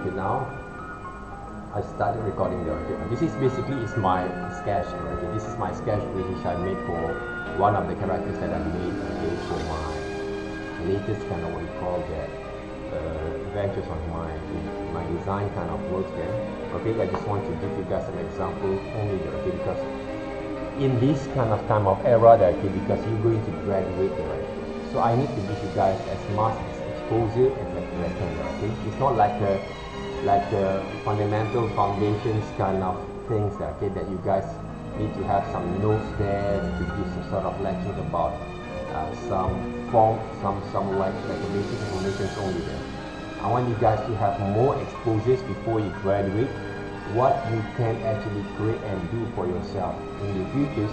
Okay, now I started recording the okay. This is basically my sketch. Okay, this is my sketch which I made for one of the characters that I made, okay, for my latest kind of what you call that ventures on my design kind of works there. Okay, I just want to give you guys an example only there, okay, because in this kind of time of era there, okay, because you're going to graduate there, right? So I need to give you guys as much exposure as I can, okay? It's not like a fundamental foundations kind of things, okay, that you guys need to have some notes there to give some sort of lectures about some form, some like a basic information only there. I want you guys to have more exposures before you graduate, what you can actually create and do for yourself in the future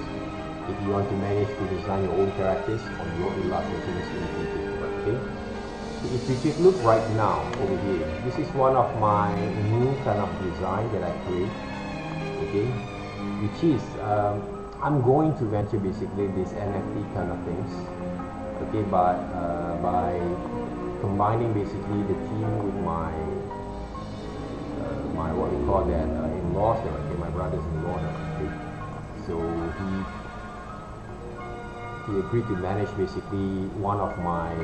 if you want to manage to design your own characters or your illustrations in the future, okay? If you take a look right now over here, this is one of my new kind of design that I create, okay, which is I'm going to venture basically this NFT kind of things, okay, but by combining basically the team with my what we call that in-laws there, okay, my brothers-in-law there, okay. So he agreed to manage basically one of my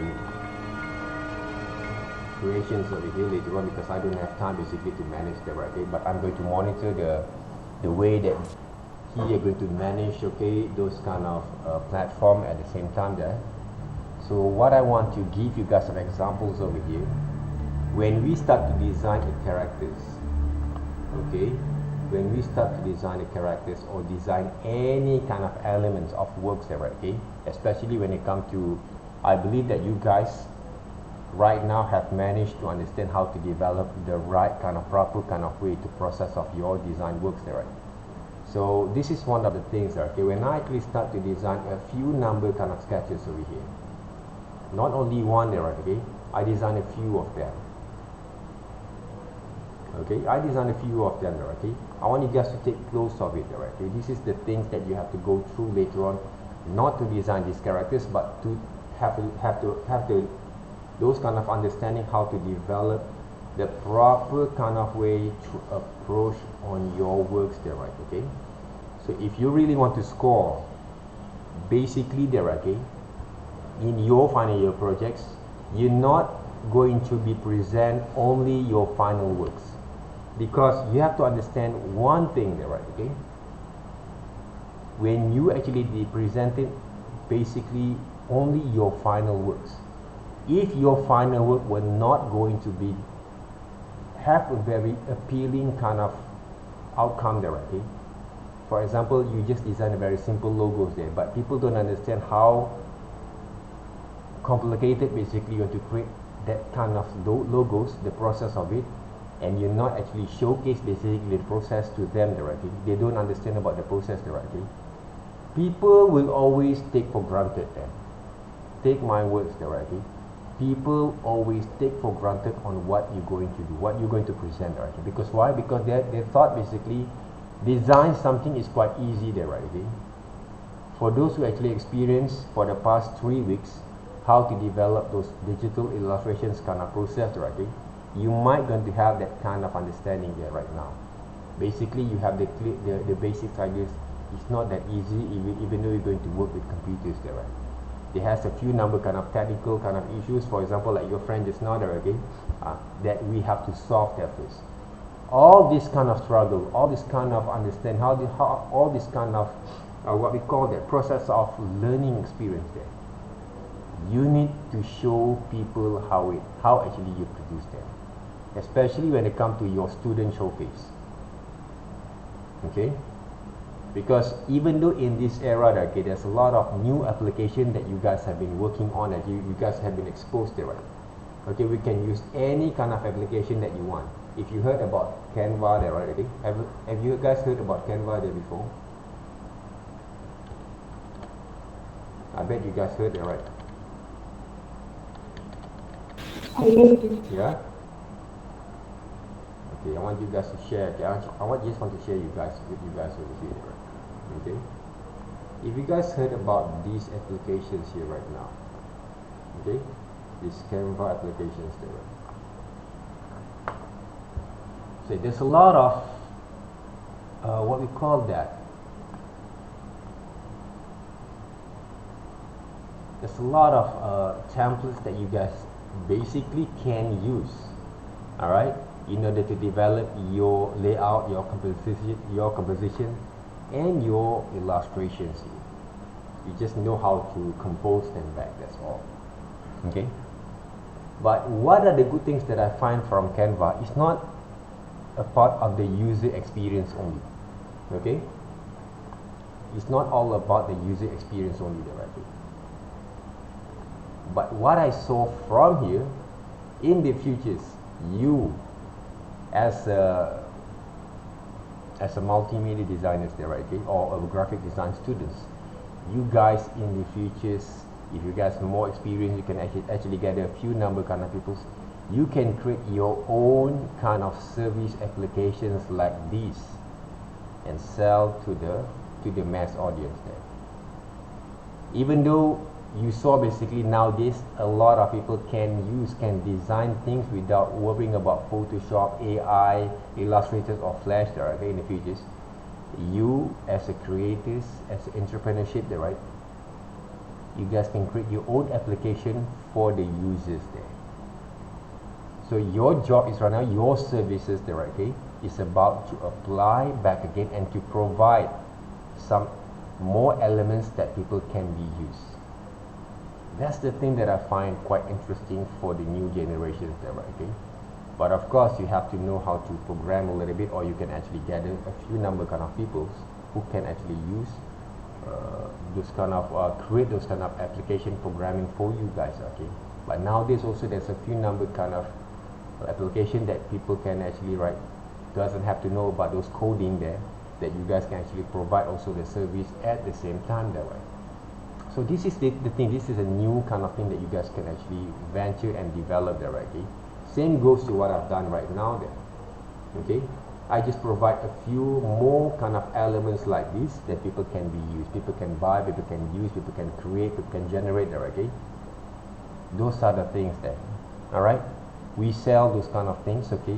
creations over here later on, because I don't have time basically to manage the right, okay, but I'm going to monitor the way that he is going to manage, okay, those kind of platform at the same time there. So what I want to give you guys some examples over here, when we start to design the characters, okay, when we start to design the characters or design any kind of elements of works there, okay, especially when it comes to, I believe that you guys right now have managed to understand how to develop the right kind of proper kind of way to process of your design works there, right? So this is one of the things, okay, when I actually start to design a few number kind of sketches over here, not only one there, right, okay, I design a few of them, okay, I design a few of them there, okay. I want you guys to take close of it, right, okay. This is the things that you have to go through later on, not to design these characters, but to have those kind of understanding how to develop the proper kind of way to approach on your works there, right, okay. So if you really want to score basically there, okay, in your final year projects, you're not going to be present only your final works, because you have to understand one thing there, right, okay. When you actually be presenting basically only your final works, if your final work were not going to be have a very appealing kind of outcome there, okay. For example, you just design a very simple logos there, but people don't understand how complicated basically you want to create that kind of logos, the process of it, and you're not actually showcase basically the process to them there, okay. They don't understand about the process there, okay. People will always take for granted that, take my words there, okay. People always take for granted on what you're going to do, what you're going to present, right? Because why? Because they thought basically design something is quite easy there, right? Okay? For those who actually experience for the past 3 weeks how to develop those digital illustrations kind of process, right? Okay? You might going to have that kind of understanding there right now. Basically, you have the basic ideas. It's not that easy, even though you're going to work with computers there, right? It has a few number kind of technical kind of issues, for example, like your friend just now there, okay, that we have to solve there first. All this kind of struggle, all this kind of understand, how all this kind of what we call the process of learning experience there, you need to show people how actually you produce them, especially when it comes to your student showcase, okay. Because even though in this era, okay, there's a lot of new application that you guys have been working on, that you guys have been exposed to, right? Okay, we can use any kind of application that you want. If you heard about Canva there, right? Okay, have you guys heard about Canva there before? I bet you guys heard it, right? Yeah. Okay, I want you guys to share. Okay, I just want to share with you guys over here, right? Okay, if you guys heard about these applications here right now, okay, these Canva applications there, right? So there's a lot of what we call that. There's a lot of templates that you guys basically can use, all right, in order to develop your layout, your composition, and your illustrations. You just know how to compose them back. That's all. Okay. But what are the good things that I find from Canva? It's not a part of the user experience only. Okay. It's not all about the user experience only, right? But what I saw from here, in the futures, you as a multimedia designers there, right? Okay, or a graphic design students, you guys in the futures, if you guys have more experience, you can actually get a few number kind of people. You can create your own kind of service applications like this and sell to the mass audience there. Even though you saw basically nowadays a lot of people can design things without worrying about Photoshop, AI, Illustrators or Flash there, okay, in the futures. You as a creators, as an entrepreneurship there, right, you guys can create your own application for the users there. So your job is right now, your services there, okay, is about to apply back again and to provide some more elements that people can be used. That's the thing that I find quite interesting for the new generations there, right? Okay? But of course, you have to know how to program a little bit, or you can actually gather a few number kind of people who can actually use those kind of create those kind of application programming for you guys, okay? But nowadays also there's a few number kind of application that people can actually write. Doesn't have to know about those coding there, that you guys can actually provide also the service at the same time there, right? So this is the thing, this is a new kind of thing that you guys can actually venture and develop there, right? Okay? Same goes to what I've done right now there. Okay? I just provide a few more kind of elements like this that people can be used. People can buy, people can use, people can create, people can generate there, okay? Those are the things there. Alright? We sell those kind of things, okay?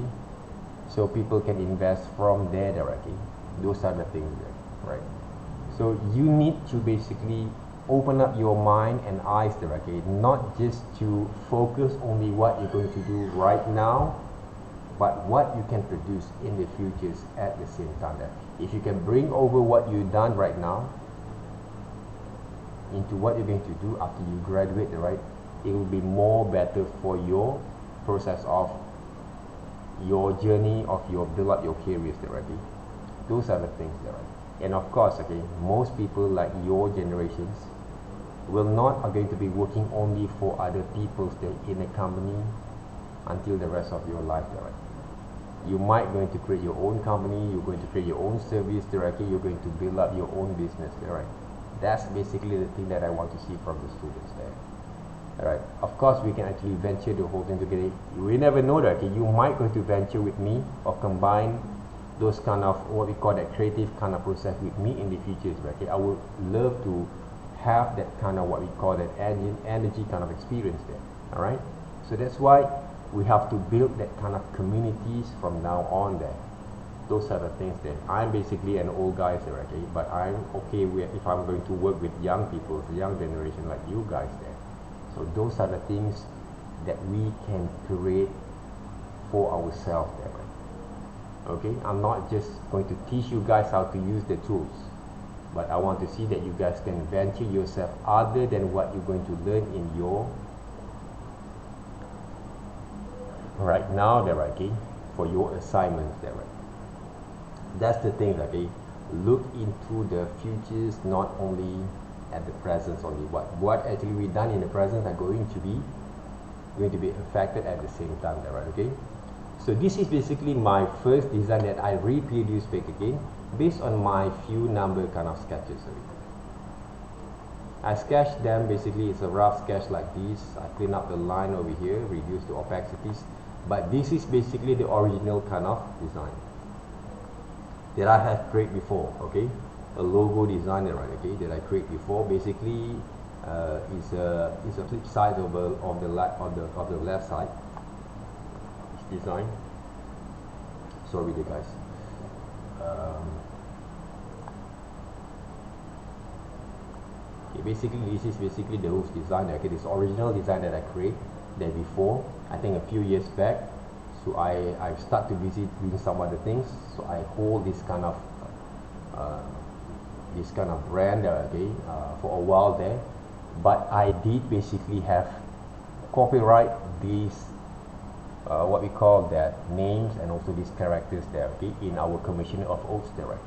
So people can invest from there, okay? Those are the things there, right? So you need to basically open up your mind and eyes there, okay? Not just to focus only what you're going to do right now, but what you can produce in the futures at the same time there. If you can bring over what you've done right now into what you're going to do after you graduate, right, it will be more better for your process of your journey of your build up your careers there, okay? Those are the things there, right? And of course, okay, most people like your generations are going to be working only for other people in a company until the rest of your life, right? You might going to create your own company, you're going to create your own service directly, you're going to build up your own business, right? That's basically the thing that I want to see from the students there. Alright, of course we can actually venture the whole thing together. We never know that, okay? You might going to venture with me or combine those kind of what we call that creative kind of process with me in the future, okay? I would love to have that kind of what we call that energy kind of experience there. Alright, so that's why we have to build that kind of communities from now on there. Those are the things there. I'm basically an old guy there, okay? But I'm okay with if I'm going to work with young people, the young generation like you guys there. So those are the things that we can create for ourselves there, right? Okay, I'm not just going to teach you guys how to use the tools, but I want to see that you guys can venture yourself other than what you're going to learn in your right now there, okay, for your assignments there, right? That's the thing, okay? Look into the futures, not only at the present only. What actually we done in the present are going to be affected at the same time there, right? Okay, so this is basically my first design that I reproduced back again based on my few number kind of sketches. I sketched them, basically it's a rough sketch like this. I clean up the line over here, reduce the opacities, but this is basically the original kind of design that I have created before, okay? A logo design, right? Okay, that I created before. Basically, is a flip side of the left side. It's design. Sorry there guys. Okay, basically this is basically the host design. Okay, this original design that I created there before, I think a few years back. So I start to visit doing some other things. So I hold this kind of brand okay, for a while there, but I did basically have copyright these what we call that names and also these characters there, okay, in our commission of oaths there, right?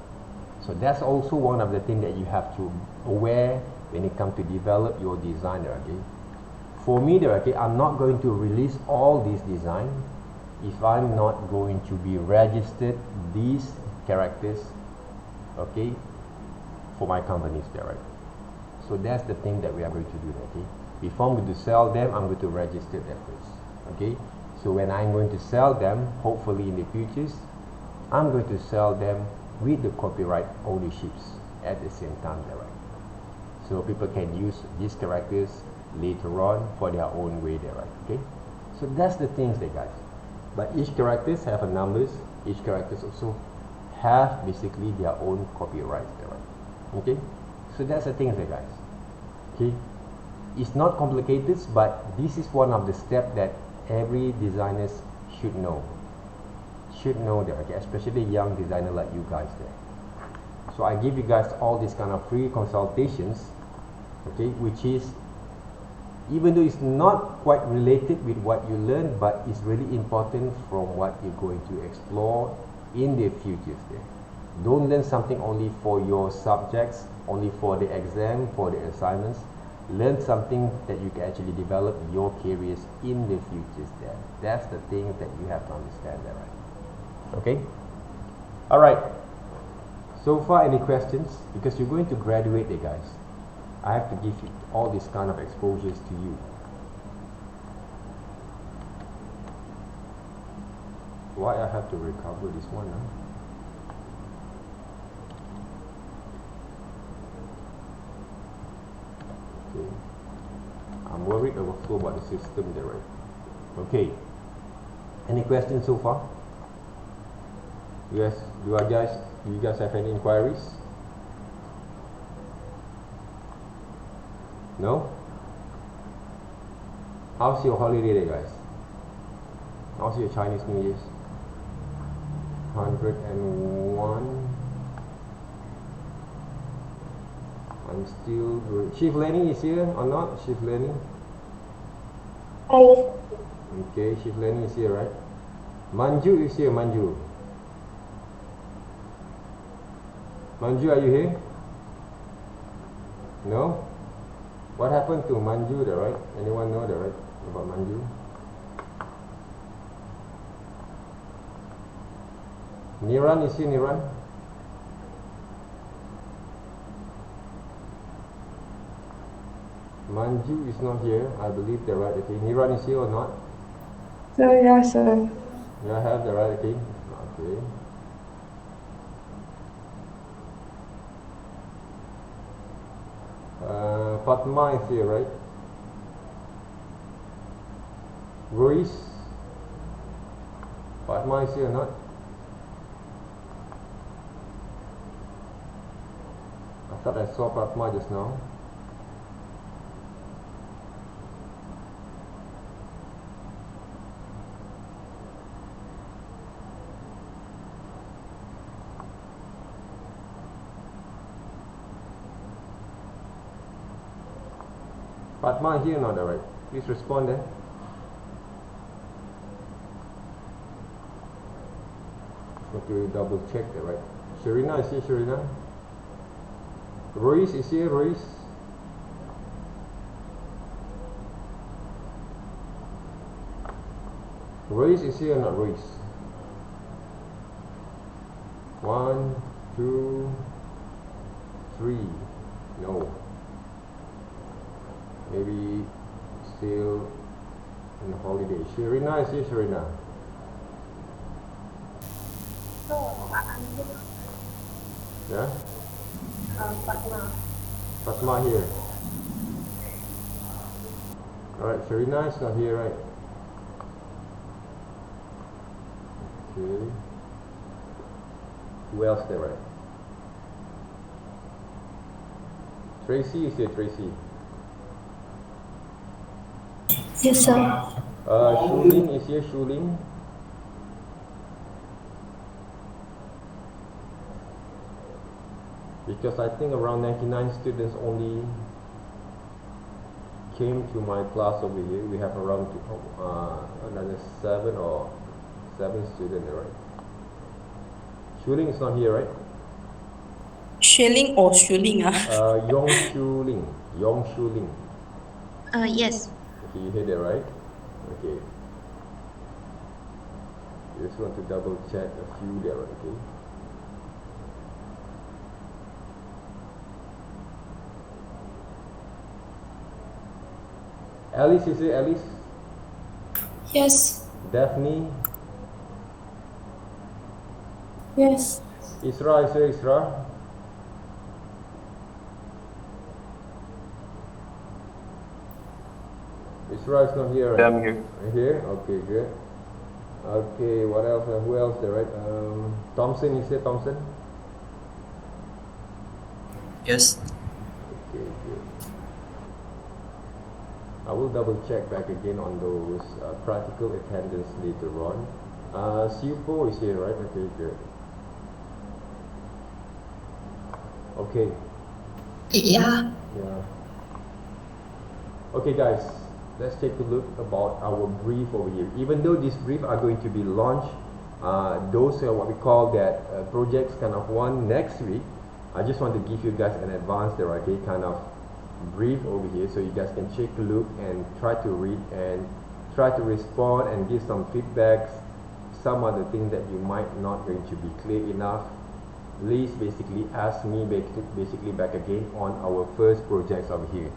So that's also one of the things that you have to aware when it comes to develop your design there, okay. For me there, okay, I'm not going to release all these design if I'm not going to be registered these characters, okay, for my companies there, right? So that's the thing that we are going to do, okay. Before I'm going to sell them, I'm going to register them first, okay. So when I'm going to sell them, hopefully in the futures, I'm going to sell them with the copyright ownerships at the same time there, right? So people can use these characters later on for their own way there, right? Okay, so that's the things there guys. But each characters have a numbers, each characters also have basically their own copyrights there, right? Okay, so that's the things there guys. Okay, it's not complicated, but this is one of the steps that every designers should know there, okay, especially young designer like you guys there. So I give you guys all these kind of free consultations, okay, which is, even though it's not quite related with what you learn, but it's really important from what you're going to explore in the futures there. Don't learn something only for your subjects, only for the exam, for the assignments. Learn something that you can actually develop your careers in the futures there. That's the thing that you have to understand there, right? Okay, all right. So far, any questions? Because you're going to graduate there guys, I have to give you all these kind of exposures to you. Why I have to recover this one, huh? Okay, I'm worried also about the system there, right? Okay, any questions so far? Yes, do you guys have any inquiries? No? How's your holiday there guys? How's your Chinese New Year's? 101. I'm still good. Chief Lenny is here or not? Chief Lenny? Hi. Okay, Chief Lenny is here, right? Manju is here, Manju. Manju, are you here? No? What happened to Manju there, right? Anyone know that, right? About Manju? Niran is here, Niran? Manju is not here, I believe they're right, okay. Niran is here or not? Sir, yeah, sir. Yeah, I have the right, okay. Okay. Fatma is here, right? Ruiz? Fatma is here or not? I thought I saw Fatma just now. Fatma here or not, alright? Please respond there. Just to double check that, right? Sharina is here, Sharina. Ruiz is here, Ruiz. Ruiz is here or not, Ruiz? 1, 2, 3. No. Maybe still in holiday. Sharina is here, Sharina. Yeah? Fatma. Fatma here. Alright, Sharina is not here, right? Okay. Who else there, right? Tracy is here, Tracy. Yes, sir. Shuling is here, Shuling. Because I think around 99 students only came to my class over here. We have around another 7 students there, right? Shuling is not here, right? Shelling or Shuling? Yong Shuling. Yong Shuling. Yes. Okay, you hear that, right? Okay. Just want to double check a few there, okay? Alice is it, Alice? Yes. Daphne? Yes. Isra is here, Isra? Isra is not here, right? Yeah, I'm here. Here? Okay, good. Okay, what else? Who else there, right? Thompson is here, Thompson? Yes. Okay, good. I will double check back again on those practical attendance later on. Siupo is here, right? Okay, good. Okay. Yeah. Yeah. Okay, guys, let's take a look about our brief over here. Even though this brief are going to be launched, those are what we call that projects kind of one next week. I just want to give you guys an advance there, okay, kind of brief over here, so you guys can take a look and try to read and try to respond and give some feedbacks. Some other things that you might not going to be clear enough, please basically ask me basically back again on our first projects over here.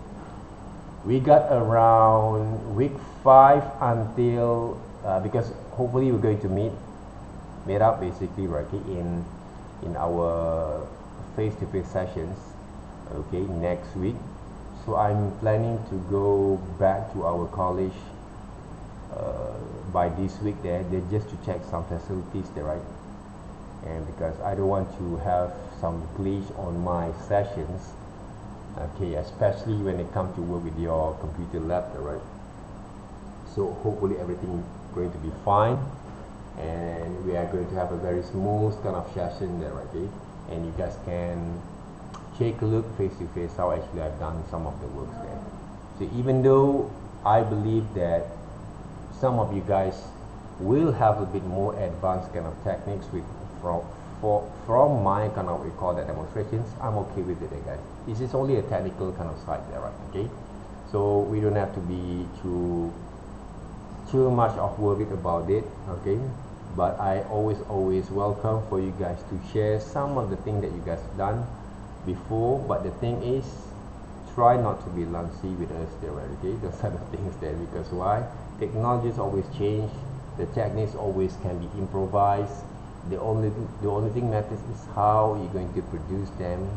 We got around week 5 until because hopefully we're going to meet up basically, right, in our face-to-face sessions, okay, next week. So I'm planning to go back to our college by this week there just to check some facilities there, right? And because I don't want to have some glitch on my sessions, okay, especially when it comes to work with your computer lab there, right? So hopefully everything going to be fine, and we are going to have a very smooth kind of session there, okay? And you guys can take a look face to face how actually I've done some of the works there. So even though I believe that some of you guys will have a bit more advanced kind of techniques with from my kind of, we call that demonstrations, I'm okay with it, guys. This is only a technical kind of side there, right? Okay, so we don't have to be too much of worried about it, okay? But I always welcome for you guys to share some of the things that you guys have done before. But the thing is, try not to be lazy with us there, right? Okay, those are the things there, because why? Technologies always change, the techniques always can be improvised. The only thing matters is how you're going to produce them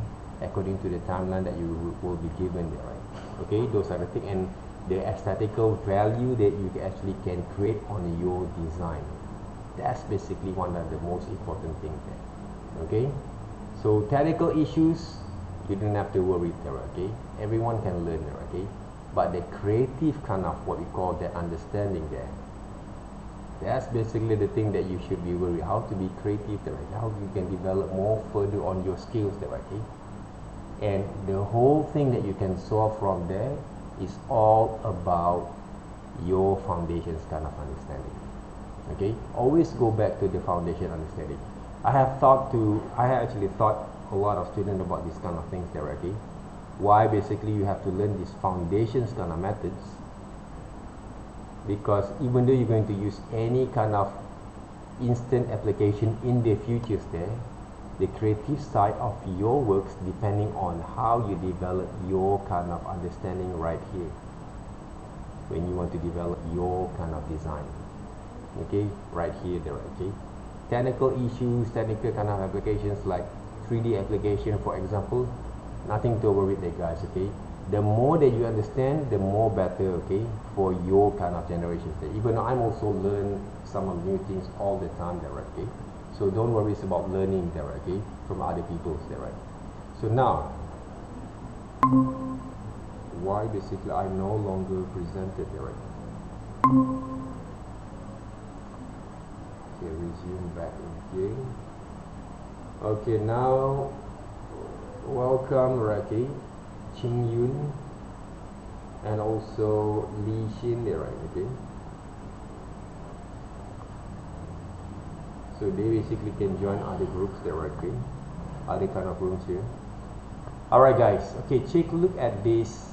according to the timeline that you will be given there, right? Okay, those are the things, and the aesthetical value that you actually can create on your design. That's basically one of the most important things there. Okay, so technical issues, you don't have to worry there, okay? Everyone can learn there, okay? But the creative kind of what we call the understanding there, that's basically the thing that you should be worried, how to be creative there, right? How you can develop more further on your skills there, okay? And the whole thing that you can solve from there is all about your foundations kind of understanding. Okay, always go back to the foundation understanding. I have actually taught a lot of students about these kind of things there, okay? Why basically you have to learn these foundations kind of methods, because even though you're going to use any kind of instant application in the futures there, the creative side of your works depending on how you develop your kind of understanding right here when you want to develop your kind of design. Okay, right here there, okay? Technical issues, technical kind of applications like 3D application, for example, nothing to worry there, guys, okay? The more that you understand, the more better, okay, for your kind of generations there. Even though I'm also learn some of new things all the time there, okay? So don't worry about learning there, okay, from other people there, right? So now, why basically I no longer presented there, right? Okay, resume back again. Okay, now welcome Raki, Ching Yun, and also Li Xin there, right? Okay. So they basically can join other groups directly, other kind of rooms here. Alright guys, okay, take a look at this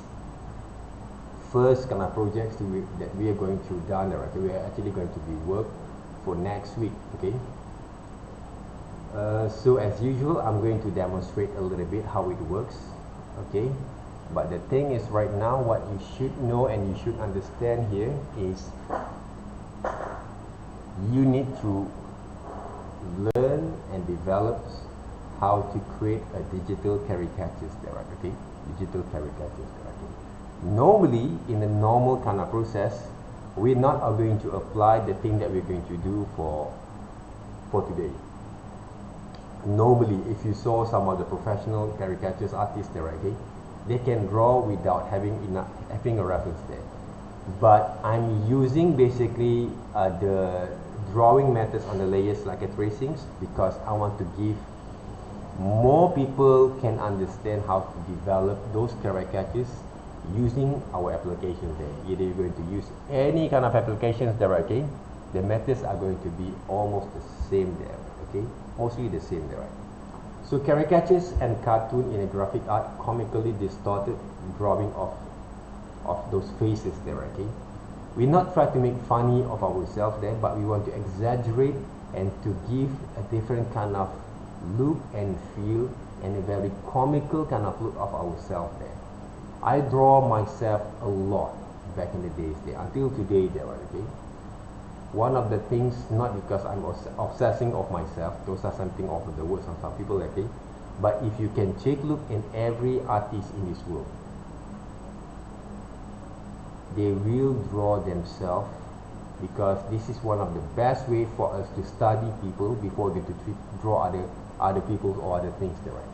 first kind of projects that we are going to done directly. We are actually going to be work for next week, okay. So as usual, I'm going to demonstrate a little bit how it works, okay. But the thing is right now, what you should know and you should understand here is you need to learn and develop how to create a digital caricatures there, okay? Digital caricatures there, okay? Normally, in a normal kind of process, we're not going to apply the thing that we're going to do for today. Normally, if you saw some of the professional caricatures artists there, okay, they can draw without having a reference there. But I'm using basically the drawing methods on the layers like a tracings because I want to give more people can understand how to develop those caricatures using our applications there. Either you're going to use any kind of applications there, okay, the methods are going to be almost the same there, okay, mostly the same there, right? So caricatures and cartoon in a graphic art comically distorted drawing of those faces there, okay. We not try to make funny of ourselves there, but we want to exaggerate and to give a different kind of look and feel and a very comical kind of look of ourselves there. I draw myself a lot back in the days there until today there, okay. One of the things, not because I'm obsessing of myself, those are something of the words of some people, okay, but if you can take a look in every artist in this world, they will draw themselves because this is one of the best way for us to study people before we get to draw other people or other things there, right?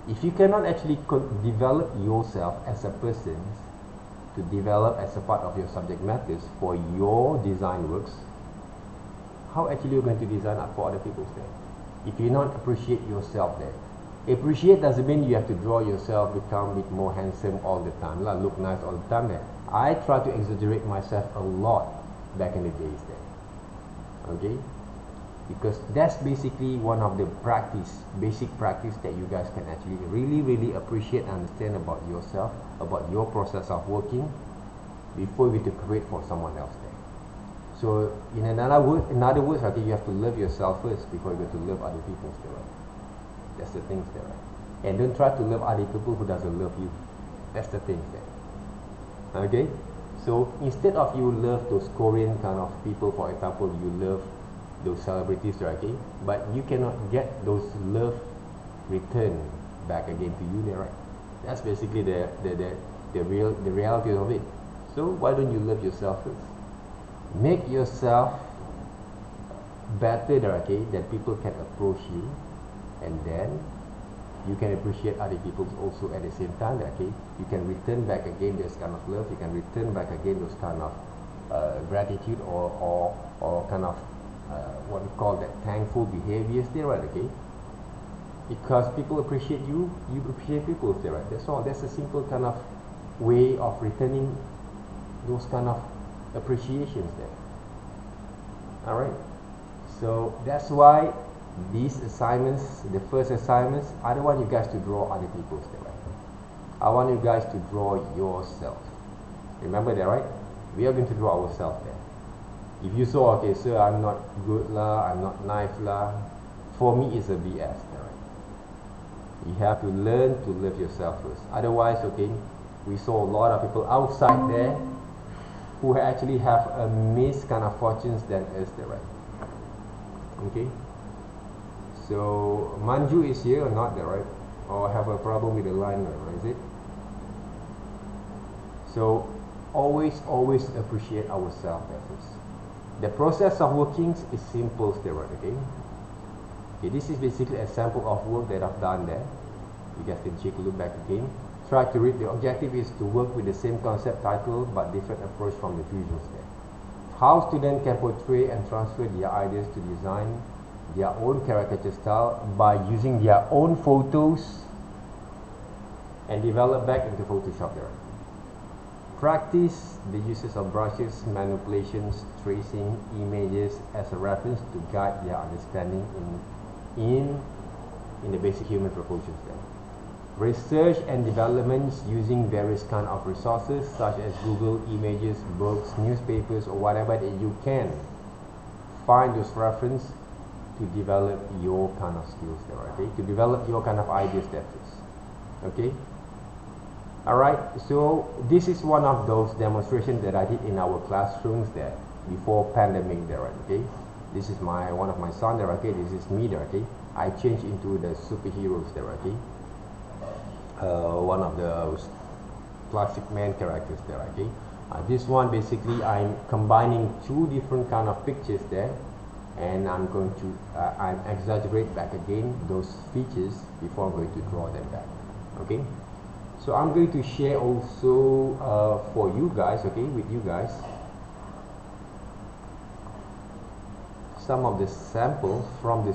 If you cannot actually develop yourself as a person, to develop as a part of your subject matters for your design works, how actually you're going to design art for other people's there? If you not appreciate yourself there. Appreciate doesn't mean you have to draw yourself, become a bit more handsome all the time, look nice all the time there. I try to exaggerate myself a lot back in the days there, okay, because that's basically one of the basic practice that you guys can actually really appreciate and understand about yourself, about your process of working before you to create for someone else there. So in another words, okay, you have to love yourself first before you go to love other people there, right? That's the things there, right? And don't try to love other people who doesn't love you. That's the things there. Okay, so instead of you love those Korean kind of people, for example, you love those celebrities, okay, but you cannot get those love return back again to you there, right? That's basically the reality of it. So why don't you love yourself first? Make yourself better there, okay, that people can approach you, and then you can appreciate other people also at the same time, okay. You can return back again this kind of love, you can return back again those kind of gratitude or kind of what we call that thankful behaviors there, right, okay. Because people appreciate you, you appreciate people there, right. That's all. That's a simple kind of way of returning those kind of appreciations there. Alright, so that's why these assignments, the first assignments, I don't want you guys to draw other people's there, right? I want you guys to draw yourself. Remember that, right? We are going to draw ourselves there. If you saw, okay, sir, I'm not good lah, I'm not nice lah, for me it's a BS there, right? You have to learn to love yourself first. Otherwise, okay, we saw a lot of people outside there who actually have a missed kind of fortunes than us there, right? Okay. So Manju is here or not there, right? Or have a problem with the line there, is it? So always appreciate ourselves there first. The process of working is simple there, right? Okay. Okay, this is basically a sample of work that I've done there. You guys can take a look back again. Try to read. The objective is to work with the same concept title but different approach from the visuals there. How students can portray and transfer their ideas to design their own caricature style by using their own photos and develop back into Photoshop there. Practice the uses of brushes, manipulations, tracing, images as a reference to guide their understanding in the basic human proportions there. Research and developments using various kind of resources such as Google, images, books, newspapers, or whatever that you can find those reference to develop your kind of skills there, okay? To develop your kind of ideas there, okay? Alright, so this is one of those demonstrations that I did in our classrooms there before pandemic there, okay? This is one of my son there, okay? This is me there, okay? I changed into the superheroes there, okay? One of those classic man characters there, okay? This one basically I'm combining two different kind of pictures there, and I'm going to I'm exaggerate back again those features before I'm going to draw them back, okay? So I'm going to share also for you guys, okay, with you guys, some of the samples from the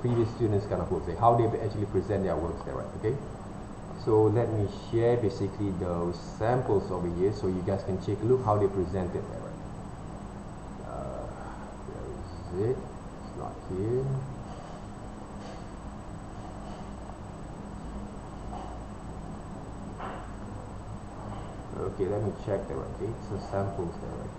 previous students kind of works, how they actually present their works there, right? Okay. So let me share basically those samples over here so you guys can take a look how they present it there, right? Where is it? It's not here. Okay, let me check there, okay? So samples there, right?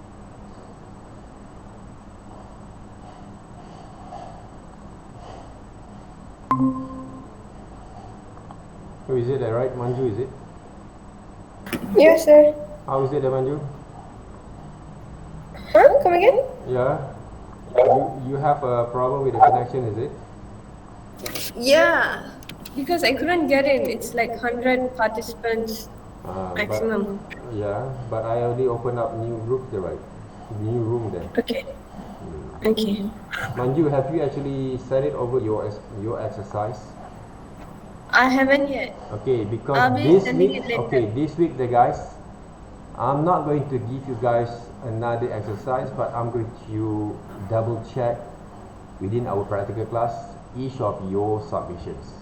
Oh, is it there, right? Manju, is it? Yes, sir. How is it there, Manju? Huh? Come again? Yeah. You have a problem with the connection, is it? Yeah, because I couldn't get in. It's like 100 participants maximum. But I already opened up new group there, right? New room there. Okay. Okay. Manju, have you actually sent it over your exercise? I haven't yet. Okay, because I'll be this sending week, it later. okay, this week, the guys, I'm not going to give you guys another exercise, but I'm going to double check within our practical class each of your submissions,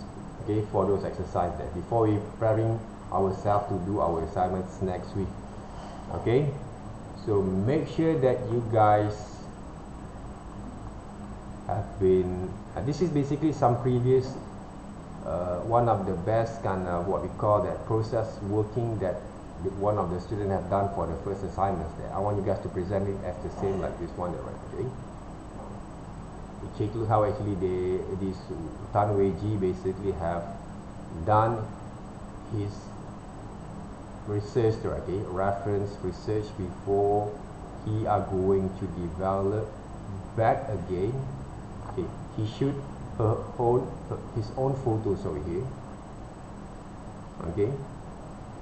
okay, for those exercises there before we preparing ourselves to do our assignments next week, okay? So make sure that you guys have been, this is basically some previous one of the best kind of what we call that process working that one of the students have done for the first assignments there. I want you guys to present it as the same like this one there, right? Okay. We take a look how actually this Tan Wei Ji basically have done his research there, okay? Reference research before he are going to develop back again. Okay, he shoot his own photos over here, okay,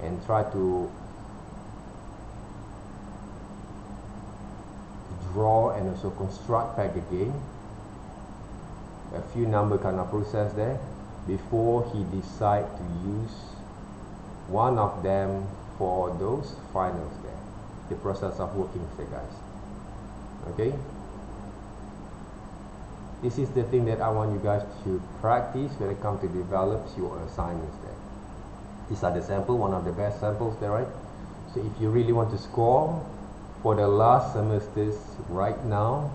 and try to draw and also construct back again a few number kind of process there before he decide to use one of them for those finals there, the process of working with the guys, okay? This is the thing that I want you guys to practice when it comes to develop your assignments there. These are the sample, one of the best samples there, right? So if you really want to score for the last semesters right now,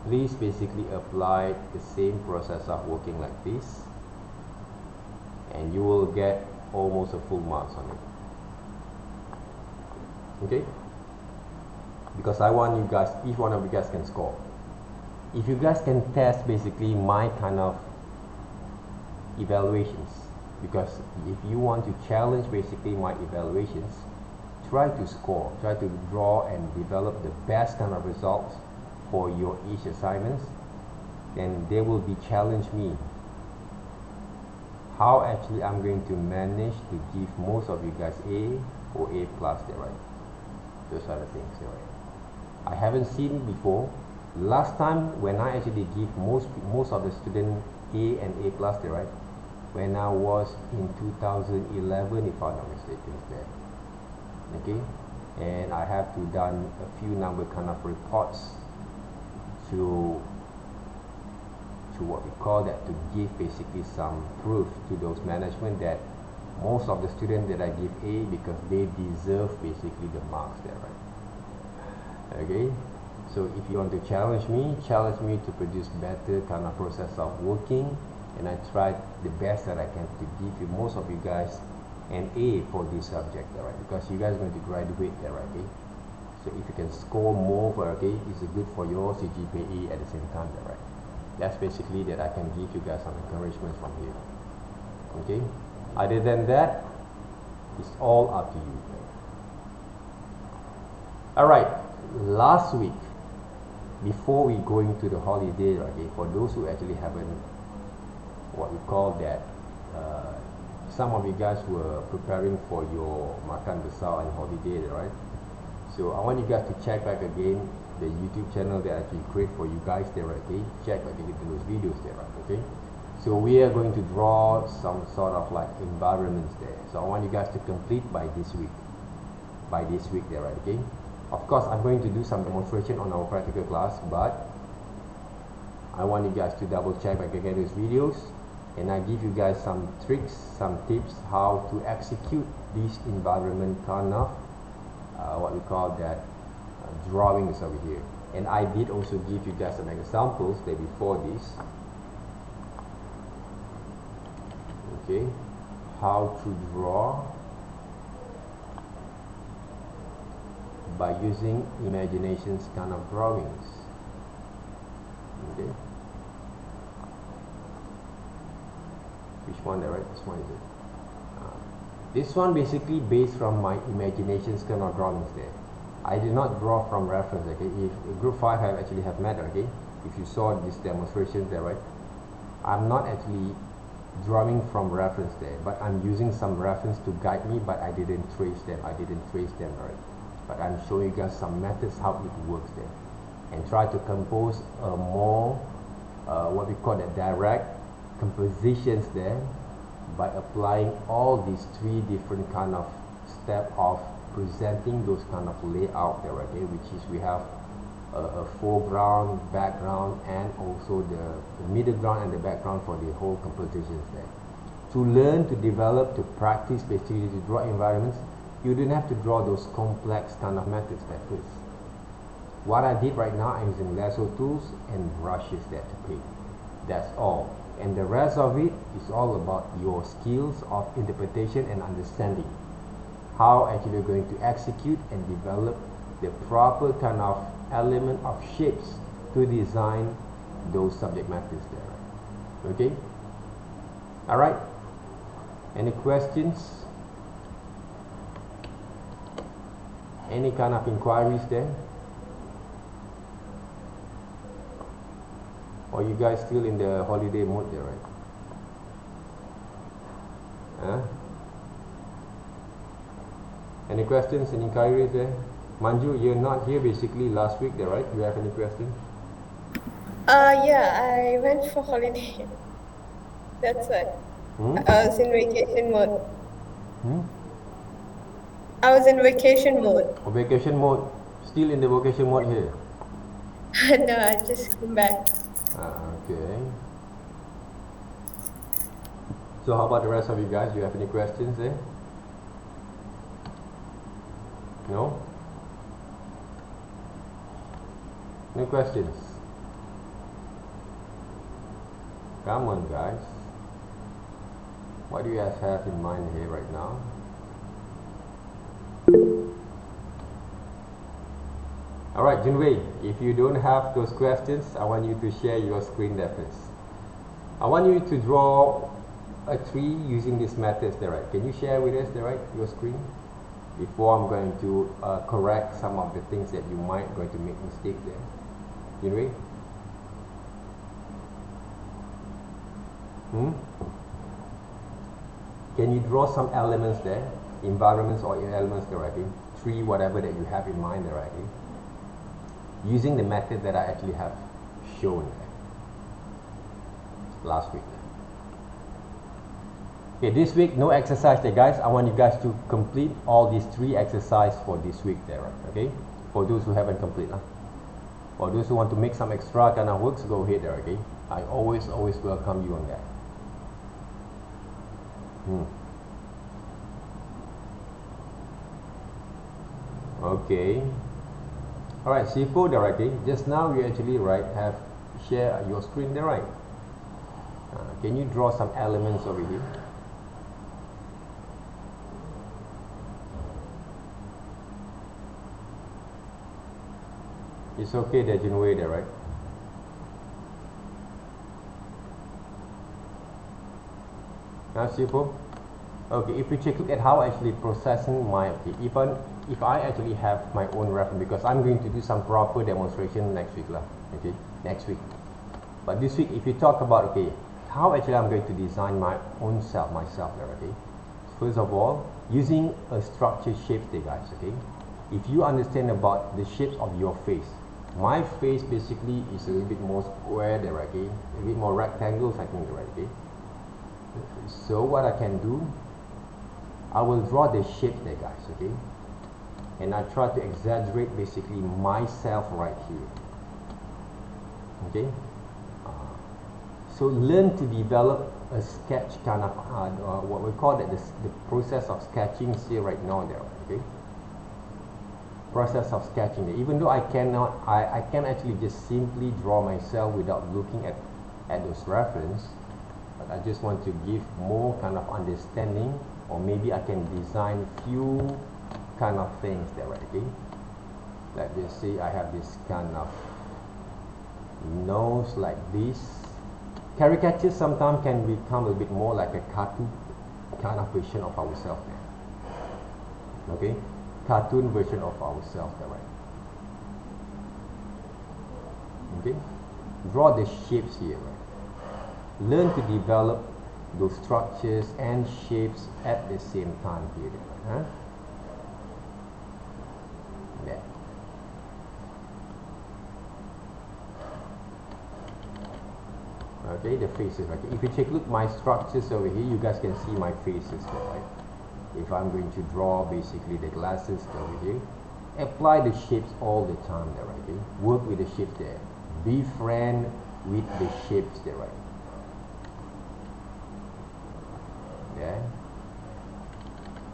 please basically apply the same process of working like this, and you will get almost a full marks on it. Okay? Because I want you guys, each one of you guys can score. If you guys can test basically my kind of evaluations, because if you want to challenge basically my evaluations, try to score, try to draw and develop the best kind of results for your each assignments, then they will be challenge me how actually I'm going to manage to give most of you guys A or A plus there, right? Those are the things there, right? I haven't seen before Last time when I actually give most of the student A and A plus there, right? When I was in 2011, if I'm not mistaken, there. Okay, and I have to done a few number kind of reports to what we call that, to give basically some proof to those management that most of the students that I give A because they deserve basically the marks there, right? Okay, so if you want to challenge me to produce better kind of process of working, and I tried the best that I can to give you, most of you guys, an A for this subject, right? Because you guys are going to graduate there, right? Okay? So if you can score more for, okay, it's good for your CGPA at the same time, right? That's basically that I can give you guys some encouragement from here. Okay, other than that, it's all up to you. All right, last week before we go into the holiday, okay, for those who actually haven't, what we call that, some of you guys were preparing for your makan besar and holiday, right? So I want you guys to check back again the YouTube channel that I actually create for you guys there, okay? Check back into those videos there, right? Okay, so we are going to draw some sort of like environments there. So I want you guys to complete by this week there, right? Okay, of course I'm going to do some demonstration on our practical class, but I want you guys to double check back again those videos, and I give you guys some tricks, some tips how to execute this environment kind of what we call that drawings over here. And I did also give you guys some examples there before this, okay, how to draw by using imaginations kind of drawings. Okay, which one there, right? This one is it. This one basically based from my imaginations kind of drawings there. I did not draw from reference, okay? If group 5 actually have met, okay? If you saw this demonstration there, right? I'm not actually drawing from reference there, but I'm using some reference to guide me, but I didn't trace them, right? But I'm showing you guys some methods how it works there, and try to compose a more what we call that direct compositions there by applying all these 3 different kind of step of presenting those kind of layout there, okay? Which is we have a foreground, background, and also the middle ground and the background for the whole compositions there. To learn, to develop, to practice basically to draw environments, you don't have to draw those complex kind of methods there first. What I did right now, I'm using lasso tools and brushes there to paint. That's all. And the rest of it is all about your skills of interpretation and understanding. How actually you're going to execute and develop the proper kind of element of shapes to design those subject matters there. Okay? Alright? Any questions? Any kind of inquiries there? Or you guys still in the holiday mode there, right? Huh? Any questions, any inquiries there? Manju, you're not here basically last week there, right? Do you have any questions? Yeah, I went for holiday. That's it. I was in vacation mode. I was in vacation mode. Oh, vacation mode. Still in the vacation mode here? No, I just came back. Okay. So how about the rest of you guys? Do you have any questions there? No? No questions? Come on guys. What do you guys have in mind here right now? Alright, Junwei, if you don't have those questions, I want you to share your screen there first. I want you to draw a tree using these methods there, right? Can you share with us there, right, your screen? Before I'm going to correct some of the things that you might going to make mistake there. Junwei? Can you draw some elements there? Environments or elements there, right? Tree, whatever that you have in mind there, right? using the method that I actually have shown last week. Okay, this week no exercise there, guys. I want you guys to complete all these 3 exercises for this week there, okay? For those who haven't completed, for those who want to make some extra kind of works, go ahead there, okay? I always welcome you on that. Okay. All right, Sipo there, okay? Just now you actually have share your screen there, right? Can you draw some elements over here? It's okay, there's no way there, right? Now, Sipo. Okay, if we take a look at how actually processing my, okay, if I actually have my own reference, because I'm going to do some proper demonstration next week lah, okay, next week. But this week, if you talk about, okay, how actually I'm going to design my own self, myself there, okay. First of all, using a structured shape there, guys, okay. If you understand about the shapes of your face, my face basically is a little bit more square there, okay, a bit more rectangles, I think, there, okay. So what I can do, I will draw the shapes there, guys, okay, and I try to exaggerate basically myself right here, okay. So learn to develop a sketch kind of what we call that the process of sketching here right now there, okay. Process of sketching there. Even though I can actually just simply draw myself without looking at those reference, but I just want to give more kind of understanding, or maybe I can design few kind of things there, okay. Let's just say I have this kind of nose like this. Caricatures sometimes can become a bit more like a cartoon kind of version of ourselves there. Okay, cartoon version of ourselves there, right? Okay, draw the shapes here, right? Learn to develop those structures and shapes at the same time here, huh? Yeah. Okay, the faces, right? If you take a look at my structures over here, you guys can see my faces there, right? If I'm going to draw basically the glasses over here, apply the shapes all the time there, right? Okay? Work with the shapes there. Be friend with the shapes there, right? Yeah.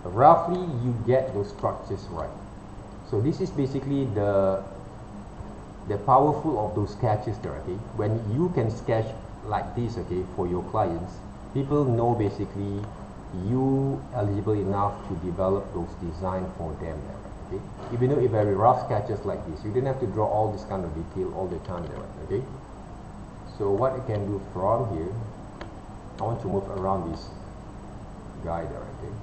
Roughly, you get those structures right. So this is basically the powerful of those sketches there, okay? When you can sketch like this, okay, for your clients, people know basically you eligible enough to develop those design for them there, okay? Even though if very rough sketches like this, you don't have to draw all this kind of detail all the time there, okay? So what I can do from here, I want to move around this guy there, okay?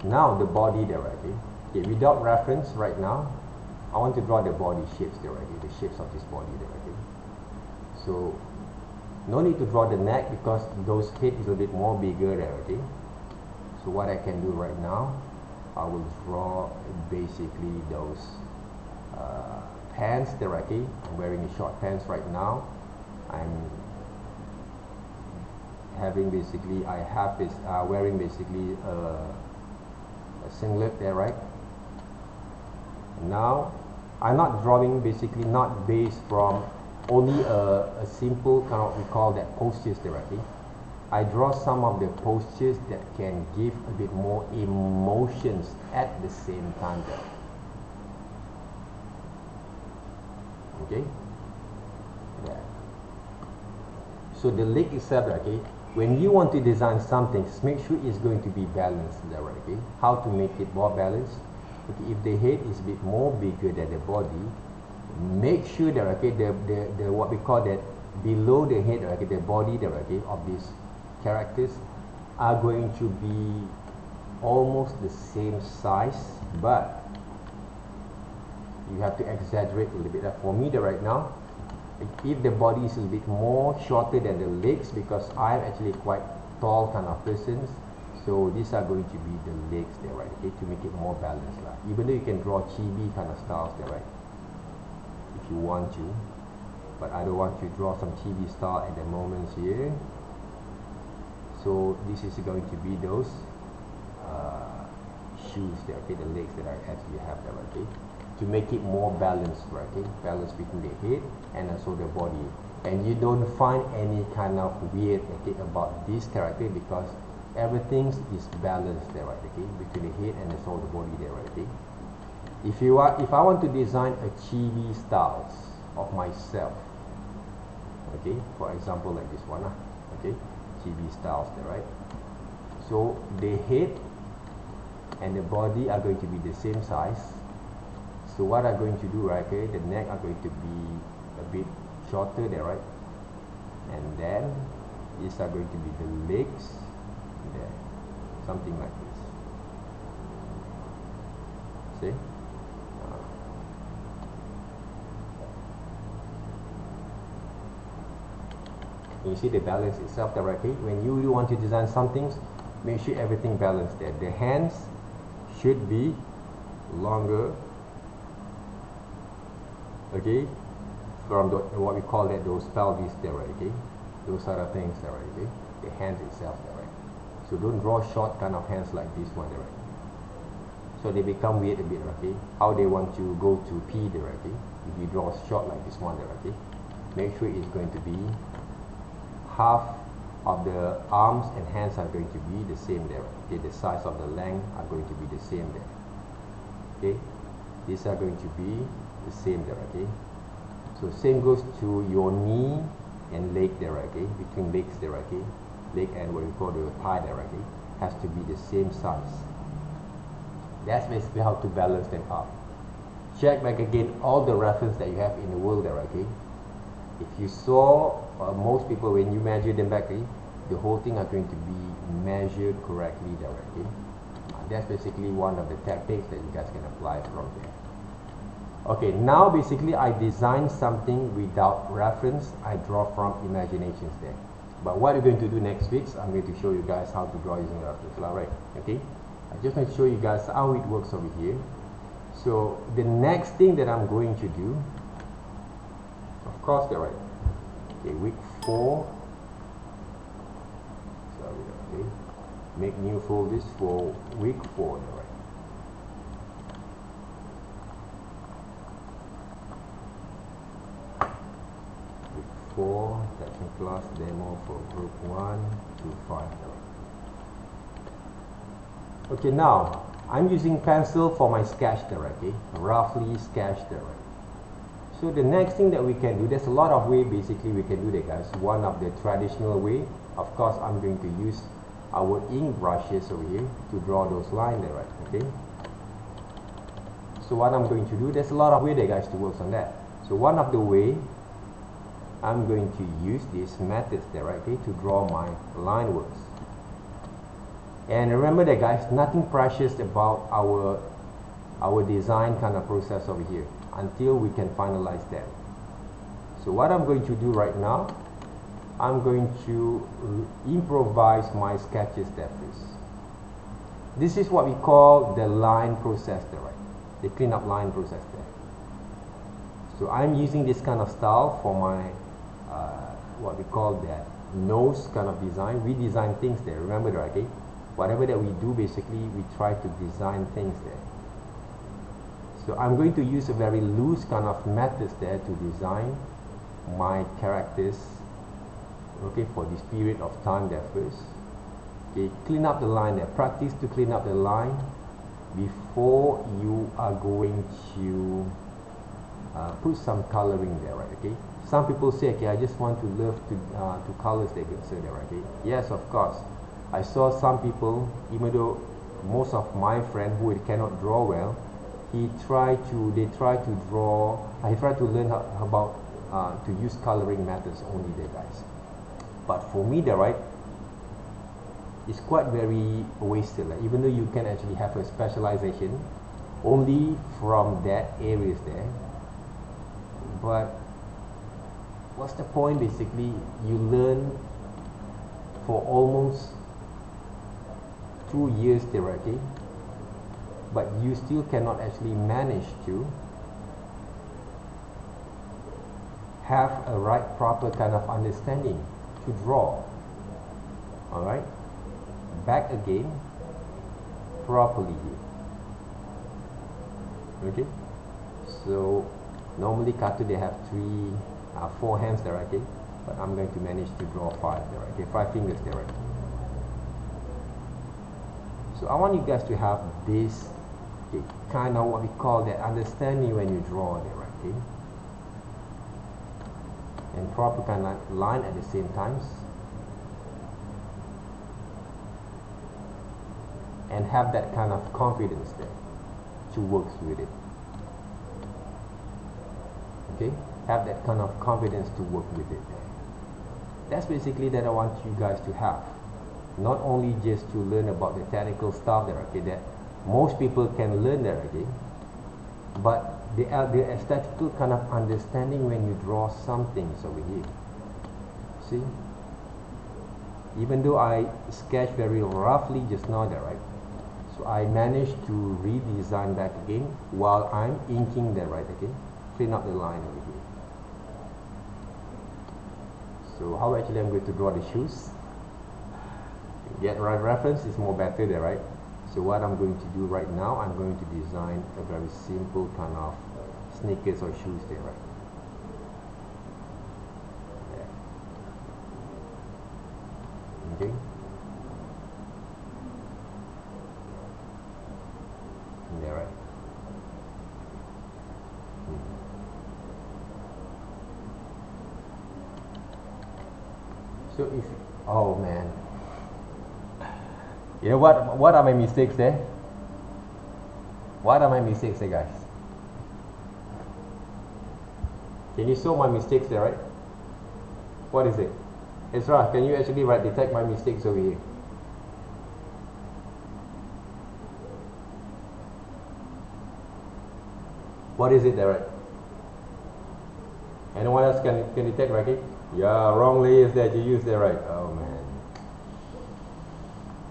Now the body there, okay? Okay, without reference right now, I want to draw the body shapes there, okay? The shapes of this body there, okay? So no need to draw the neck because those head is a bit more bigger there, okay? So what I can do right now, I will draw basically those pants there, okay? I'm wearing a short pants right now. I'm having basically, I have this wearing basically a singlet there, right? Now I'm not drawing basically not based from only a simple kind of, we call that postures directly. I draw some of the postures that can give a bit more emotions at the same time there. Okay? Yeah. So the leg itself, okay, when you want to design something, make sure it's going to be balanced there, okay? How to make it more balanced? Okay, if the head is a bit more bigger than the body, make sure that, okay, the what we call that below the head, okay, the body there, okay, of these characters are going to be almost the same size, but you have to exaggerate a little bit. For me there right now, if the body is a little bit more shorter than the legs, because I'm actually quite tall kind of person, so these are going to be the legs there, right, okay, to make it more balanced lah. Even though you can draw chibi kind of styles there, right, you want to, but I don't want to draw some TV style at the moment here. So this is going to be those shoes there, okay, the legs that I actually have there, okay, to make it more balanced, right, okay, balance between the head and also the body. And you don't find any kind of weird, okay, about this character, because everything is balanced there, right, okay, between the head and also the body there, right, okay. If I want to design a chibi styles of myself, okay, for example like this one, okay, chibi styles there, right. So the head and the body are going to be the same size. So what I'm going to do, right, okay, the neck are going to be a bit shorter there, right, and then these are going to be the legs there, something like this. See? You see the balance itself there, right, okay? When you want to design some things, make sure everything balanced there. The hands should be longer, okay, from what we call that those pelvis there, right, okay, those other things there, right, okay, the hands itself there, right. So don't draw short kind of hands like this one there, right, so they become weird a bit, okay, how they want to go to pee there, right, okay. If you draw short like this one there, okay, make sure it's going to be half of the arms and hands are going to be the same there, okay, the size of the length are going to be the same there, okay, these are going to be the same there, okay. So same goes to your knee and leg there, okay, between legs there, okay, leg and what we call the thigh there, okay, has to be the same size. That's basically how to balance them up. Check back again all the reference that you have in the world there, okay. If you saw most people, when you measure them back, okay, the whole thing are going to be measured correctly there, okay. That's basically one of the tactics that you guys can apply from there. Okay, now basically I design something without reference. I draw from imaginations there. But what we're going to do next week, I'm going to show you guys how to draw using reference. Alright, okay. I just want to show you guys how it works over here. So the next thing that I'm going to do, of course, they're right. Okay, week 4. Sorry, okay. Make new folders for week 4. Right. Week 4, section class demo for group 1 to 5. Okay, now I'm using pencil for my sketch there, okay? Roughly sketch there. So the next thing that we can do, there's a lot of way basically we can do that, guys. One of the traditional way, of course, I'm going to use our ink brushes over here to draw those lines there, right? Okay. So what I'm going to do, there's a lot of way there, guys, to work on that. So one of the way, I'm going to use these methods there, right? Okay, to draw my line works. And remember that, guys, nothing precious about our design kind of process over here until we can finalize that. So what I'm going to do right now, I'm going to improvise my sketches there first. This is what we call the line process there, right? The cleanup line process there. So I'm using this kind of style for my what we call that nose kind of design. We design things there, remember that, okay? Whatever that we do, basically we try to design things there. So I'm going to use a very loose kind of methods there to design my characters, okay, for this period of time there first. Okay, clean up the line there, practice to clean up the line before you are going to put some coloring there, right? Okay, some people say, okay, I just want to love to colors there, so there, right? Okay, yes, of course. I saw some people, even though most of my friends who cannot draw well, they try to learn how about to use coloring methods only there, guys. But for me, the right, it's quite very wasted. Like, even though you can actually have a specialization only from that areas there, but what's the point? Basically, you learn for almost 2 years theoretically, but you still cannot actually manage to have a right proper kind of understanding to draw. Alright, back again properly here. Okay, so normally cartoon they have four hands there, okay, but I'm going to manage to draw 5 there, okay, 5 fingers there, right? So I want you guys to have this kind of what we call that understanding when you draw there, right? Okay, and proper kind of line at the same times, and have that kind of confidence there to work with it. Okay, have that kind of confidence to work with it there. That's basically that I want you guys to have, not only just to learn about the technical stuff there, okay, that most people can learn there, okay, but the aesthetical kind of understanding when you draw some things over here. See, even though I sketched very roughly just now there, right? So I managed to redesign back again while I'm inking there, right? Okay, clean up the line over here. So how actually I'm going to draw the shoes? Get right reference is more better there, right? So what I'm going to do right now, I'm going to design a very simple kind of sneakers or shoes there, right? Yeah. Okay. There, right? So if, oh man, you know what are my mistakes there? What are my mistakes there, guys? Can you show my mistakes there, right? What is it? Ezra, can you actually detect my mistakes over here? What is it there, right? Anyone else can detect, right? Yeah, wrong layers that you use there, right? Oh man.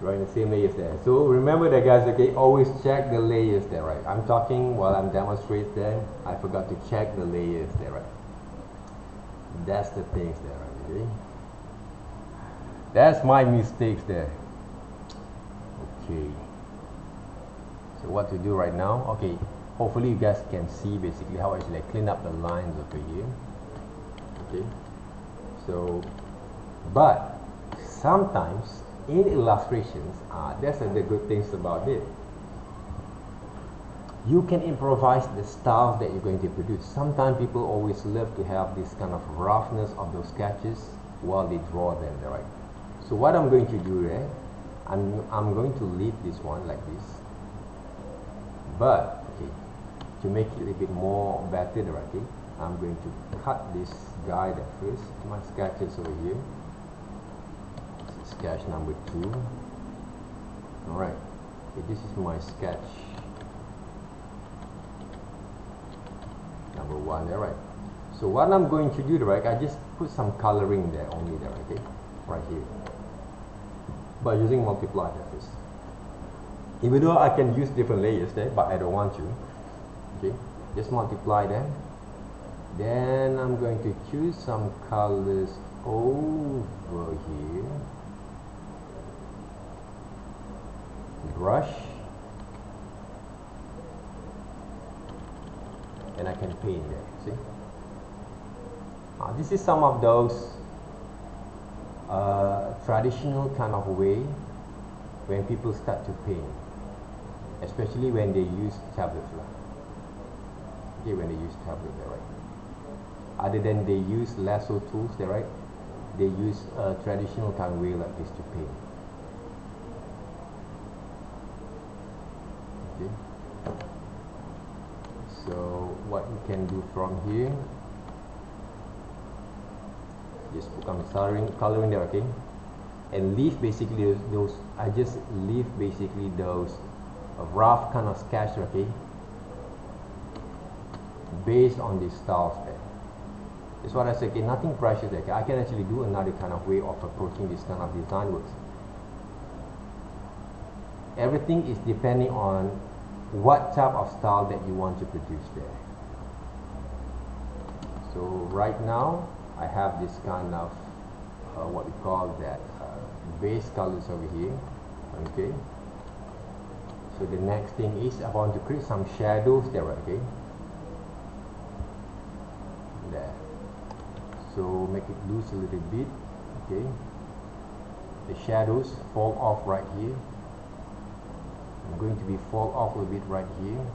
Drawing the same layers there. So remember that, guys, okay, always check the layers there, right? I'm talking while I'm demonstrating there. I forgot to check the layers there, right? That's the things there, right? Okay? That's my mistakes there. Okay. So what to do right now? Okay. Hopefully you guys can see basically how actually I clean up the lines over here. Okay. So, but sometimes in illustrations, that's the good things about it. You can improvise the styles that you're going to produce. Sometimes people always love to have this kind of roughness of those sketches while they draw them, right? So what I'm going to do there, I'm going to leave this one like this. But okay, to make it a little bit more better, okay, I'm going to cut this guy there first. My sketches over here. This is sketch number 2. Alright, okay, this is my sketch number 1 there, right? So what I'm going to do, right, I just put some coloring there only there, okay, right here, by using multiply there first. Even though I can use different layers there, but I don't want to. Okay, just multiply them. Then I'm going to choose some colors over here. Brush. And I can paint there, see? This is some of those traditional kind of way when people start to paint, especially when they use tablets, right? Okay, when they use tablet there, right? Other than they use lasso tools there, right? They use a traditional kind of way like this to paint. Okay. So what you can do from here, just put some coloring there, okay? And leave basically those I just leave basically those rough kind of sketch, okay? Based on the styles there. That's what I say, okay, nothing precious there. Okay? I can actually do another kind of way of approaching this kind of design works. Everything is depending on what type of style that you want to produce there. So right now I have this kind of what we call that base colors over here. Okay, so the next thing is I want to create some shadows there. Okay, there, so make it loose a little bit. Okay, the shadows fall off right here. I'm going to be fall off a little bit right here.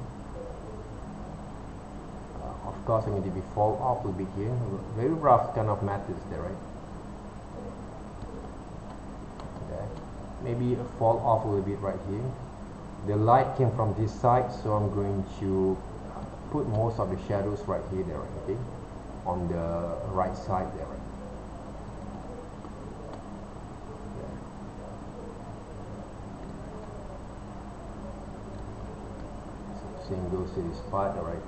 Of course I'm going to be fall off a little bit here. Very rough kind of methods there, right? There. Maybe fall off a little bit right here. The light came from this side, so I'm going to put most of the shadows right here there, right? Okay, on the right side there, right? Same goes to this part, alright.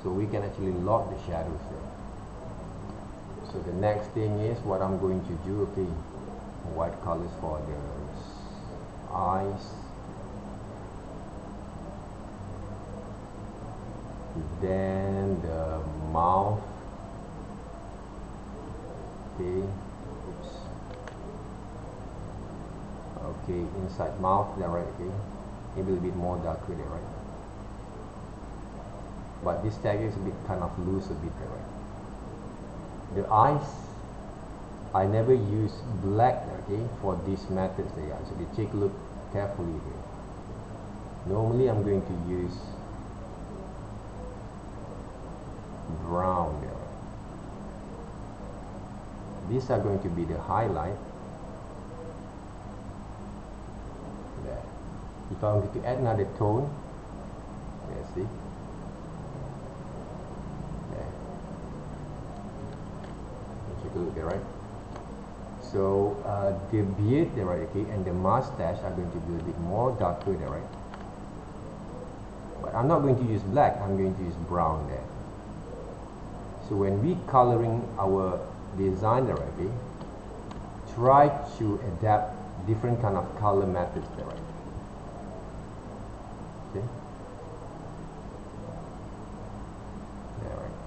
So we can actually lock the shadows there. So the next thing is what I'm going to do. Okay, white colors for the eyes, then the mouth. Okay, oops. Okay, inside mouth there, right? Okay, maybe a little bit more darker there, right? But this tag is a bit kind of loose a bit there, right? The eyes, I never use black, okay, for these methods there. So you take a look carefully here. Normally I'm going to use brown there. These are going to be the highlight. There. If I'm going to add another tone, there, see? There. Take a look there, right? So the beard there, right, okay, and the mustache are going to be a bit more darker there, right? But I'm not going to use black, I'm going to use brown there. So when we coloring our design there, okay, try to adapt different kind of color methods there, right? Okay. There, right.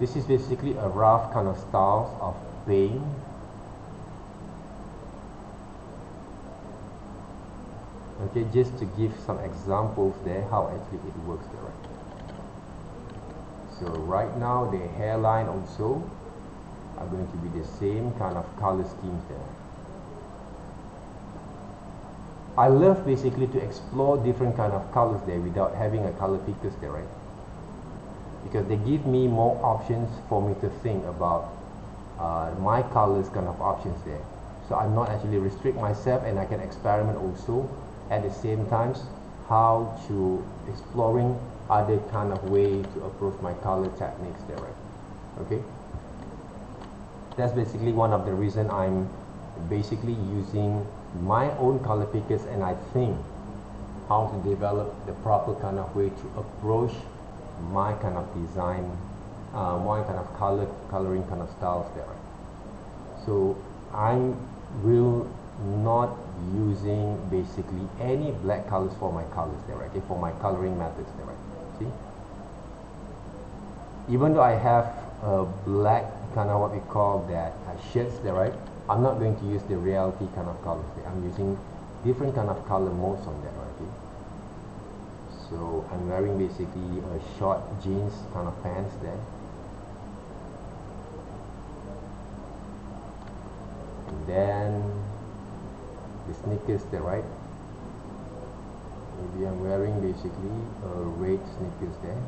This is basically a rough kind of styles of paint. Okay, just to give some examples there how actually it works there, right? So right now the hairline also are going to be the same kind of color schemes there. I love basically to explore different kind of colors there without having a color pickers there, right? Because they give me more options for me to think about my colors kind of options there. So I'm not actually restrict myself, and I can experiment also at the same times how to exploring other kind of way to approach my color techniques there, right? Okay, that's basically one of the reason I'm basically using my own color pickers, and I think how to develop the proper kind of way to approach my kind of design, my kind of coloring kind of styles there, right? So I will not using basically any black colors for my colors there, right? Okay, for my coloring methods there, right? See, even though I have a black kind of what we call that shades there, right? I'm not going to use the reality kind of colors there. I'm using different kind of color modes on that, right? Okay? So I'm wearing basically a short jeans kind of pants there, and then the sneakers there, right? Maybe I'm wearing basically red sneakers there.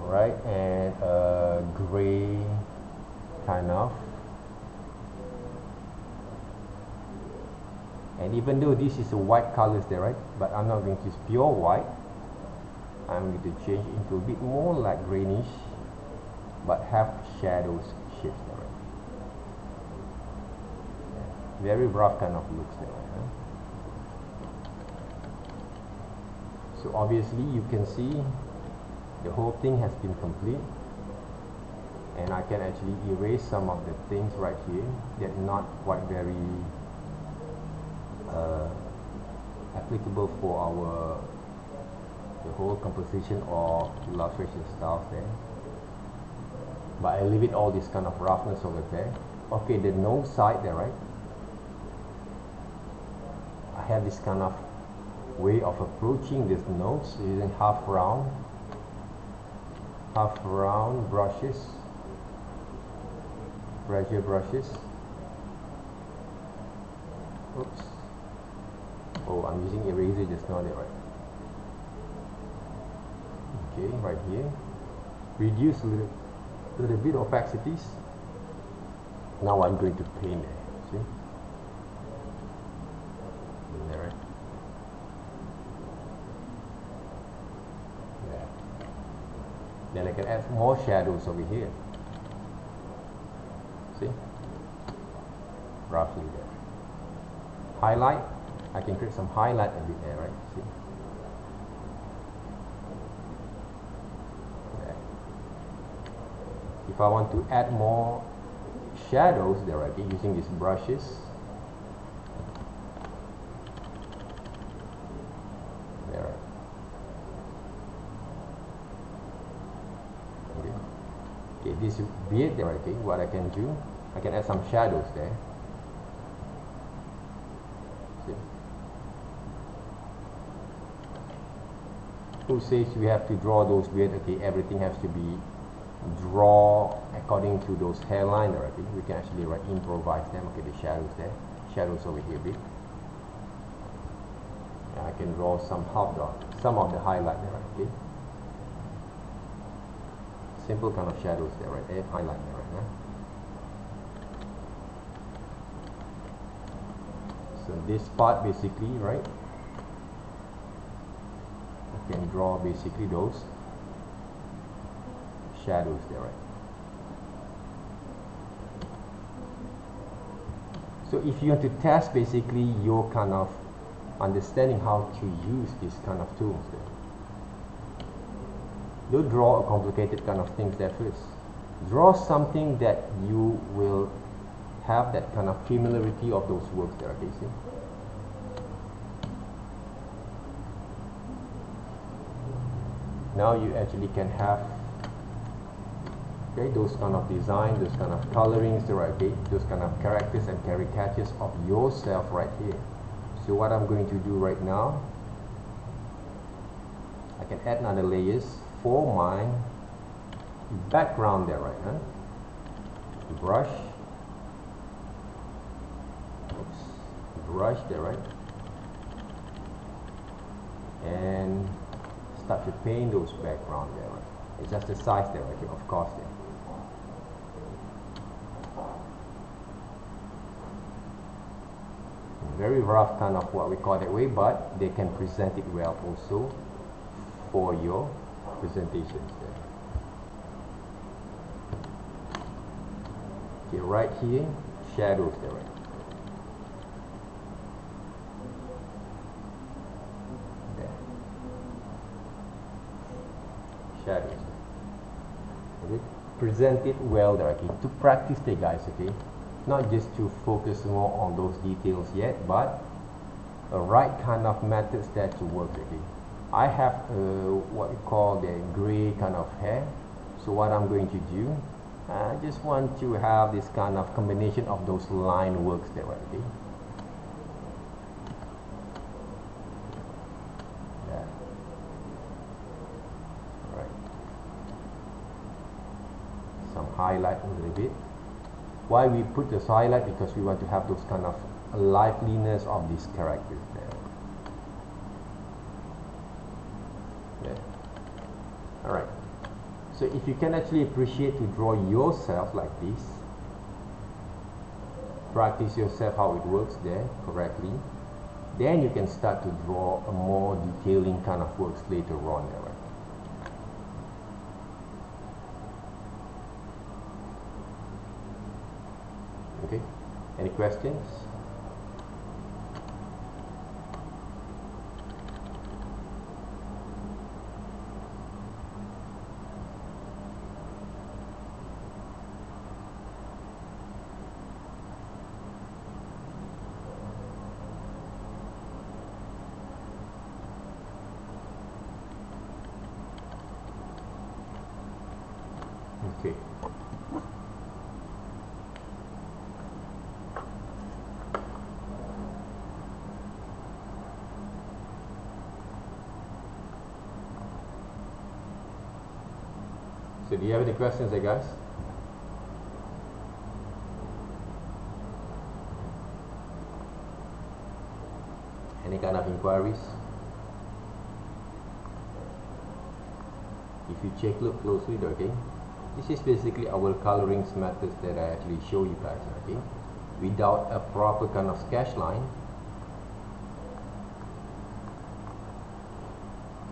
Alright, and gray kind of. And even though this is a white colors there, right? But I'm not going to use pure white. I'm going to change into a bit more like greenish, but have shadows shifts there, right? Yeah. Very rough kind of looks there, right? Huh? So obviously you can see the whole thing has been complete. and I can actually erase some of the things right here that not quite very applicable for our the whole composition or illustration styles there. But I leave it all this kind of roughness over there. Okay, the nose side there, right? I have this kind of way of approaching this nose using half round brushes, pressure brushes. Oops. Oh, I'm using eraser just now there, right? Okay, right here. Reduce a little bit opacities. Now I'm going to paint there. See? There, right? There. Then I can add more shadows over here. See? Roughly there. Highlight. I can create some highlight a bit there, right? See? There. If I want to add more shadows there, right, using these brushes. There, right. Okay, this beard there, okay, what I can do, I can add some shadows there. See? Who says we have to draw those beard? Okay, everything has to be draw according to those hairline there, okay? We can actually improvise them. Okay, the shadows there, shadows over here a bit. And I can draw some of the highlight there, okay? Simple kind of shadows there, right there, highlight there, right now. So this part basically, right? I can draw basically those shadows there, right? So if you want to test basically your kind of understanding how to use this kind of tools there, don't draw a complicated kind of things there first. Draw something that you will have that kind of familiarity of those works there, okay, see? Now you actually can have, okay, those kind of design, those kind of colorings there, okay, those kind of characters and caricatures of yourself right here. So what I'm going to do right now, I can add another layers for my background there, right? Huh? Brush, oops, brush there, right? And start to paint those background there, right? It's just the size there, okay, of course there. Very rough kind of what we call that way, but they can present it well also for your presentations there. Okay, right here, shadows there, right? There. Shadows. Okay, present it well there, okay? To practice there, guys, okay? Not just to focus more on those details yet, but a right kind of methods that to work, okay? I have what we call the gray kind of hair, so what I'm going to do, I just want to have this kind of combination of those line works there, okay? Yeah. Right. Some highlight a little bit. Why we put this highlight? Because we want to have those kind of liveliness of these characters there. Alright, so if you can actually appreciate to draw yourself like this, practice yourself how it works there correctly, then you can start to draw a more detailing kind of works later on there, right? Okay, any questions? So do you have any questions there, guys? Any kind of inquiries? If you look closely, okay, this is basically our coloring methods that I actually show you guys, okay. Without a proper kind of sketch line,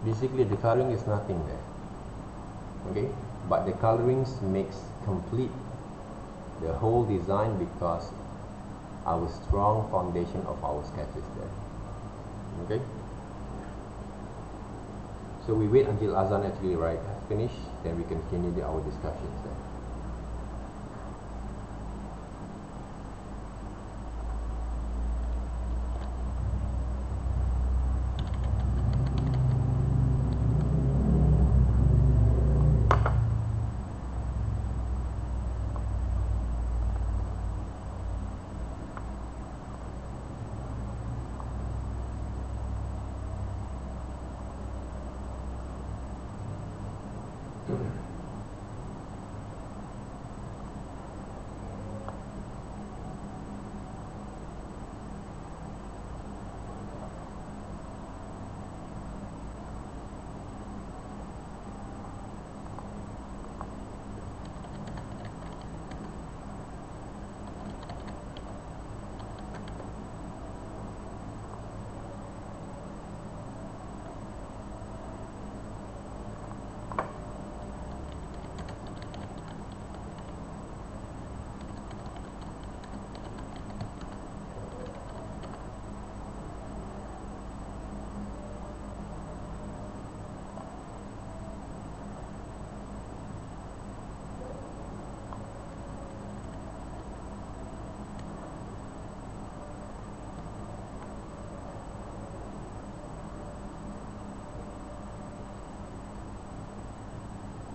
basically the coloring is nothing there, okay. But the colorings makes complete the whole design because our strong foundation of our sketches there, okay. So we wait until Azan actually finish, then we can continue our discussions there.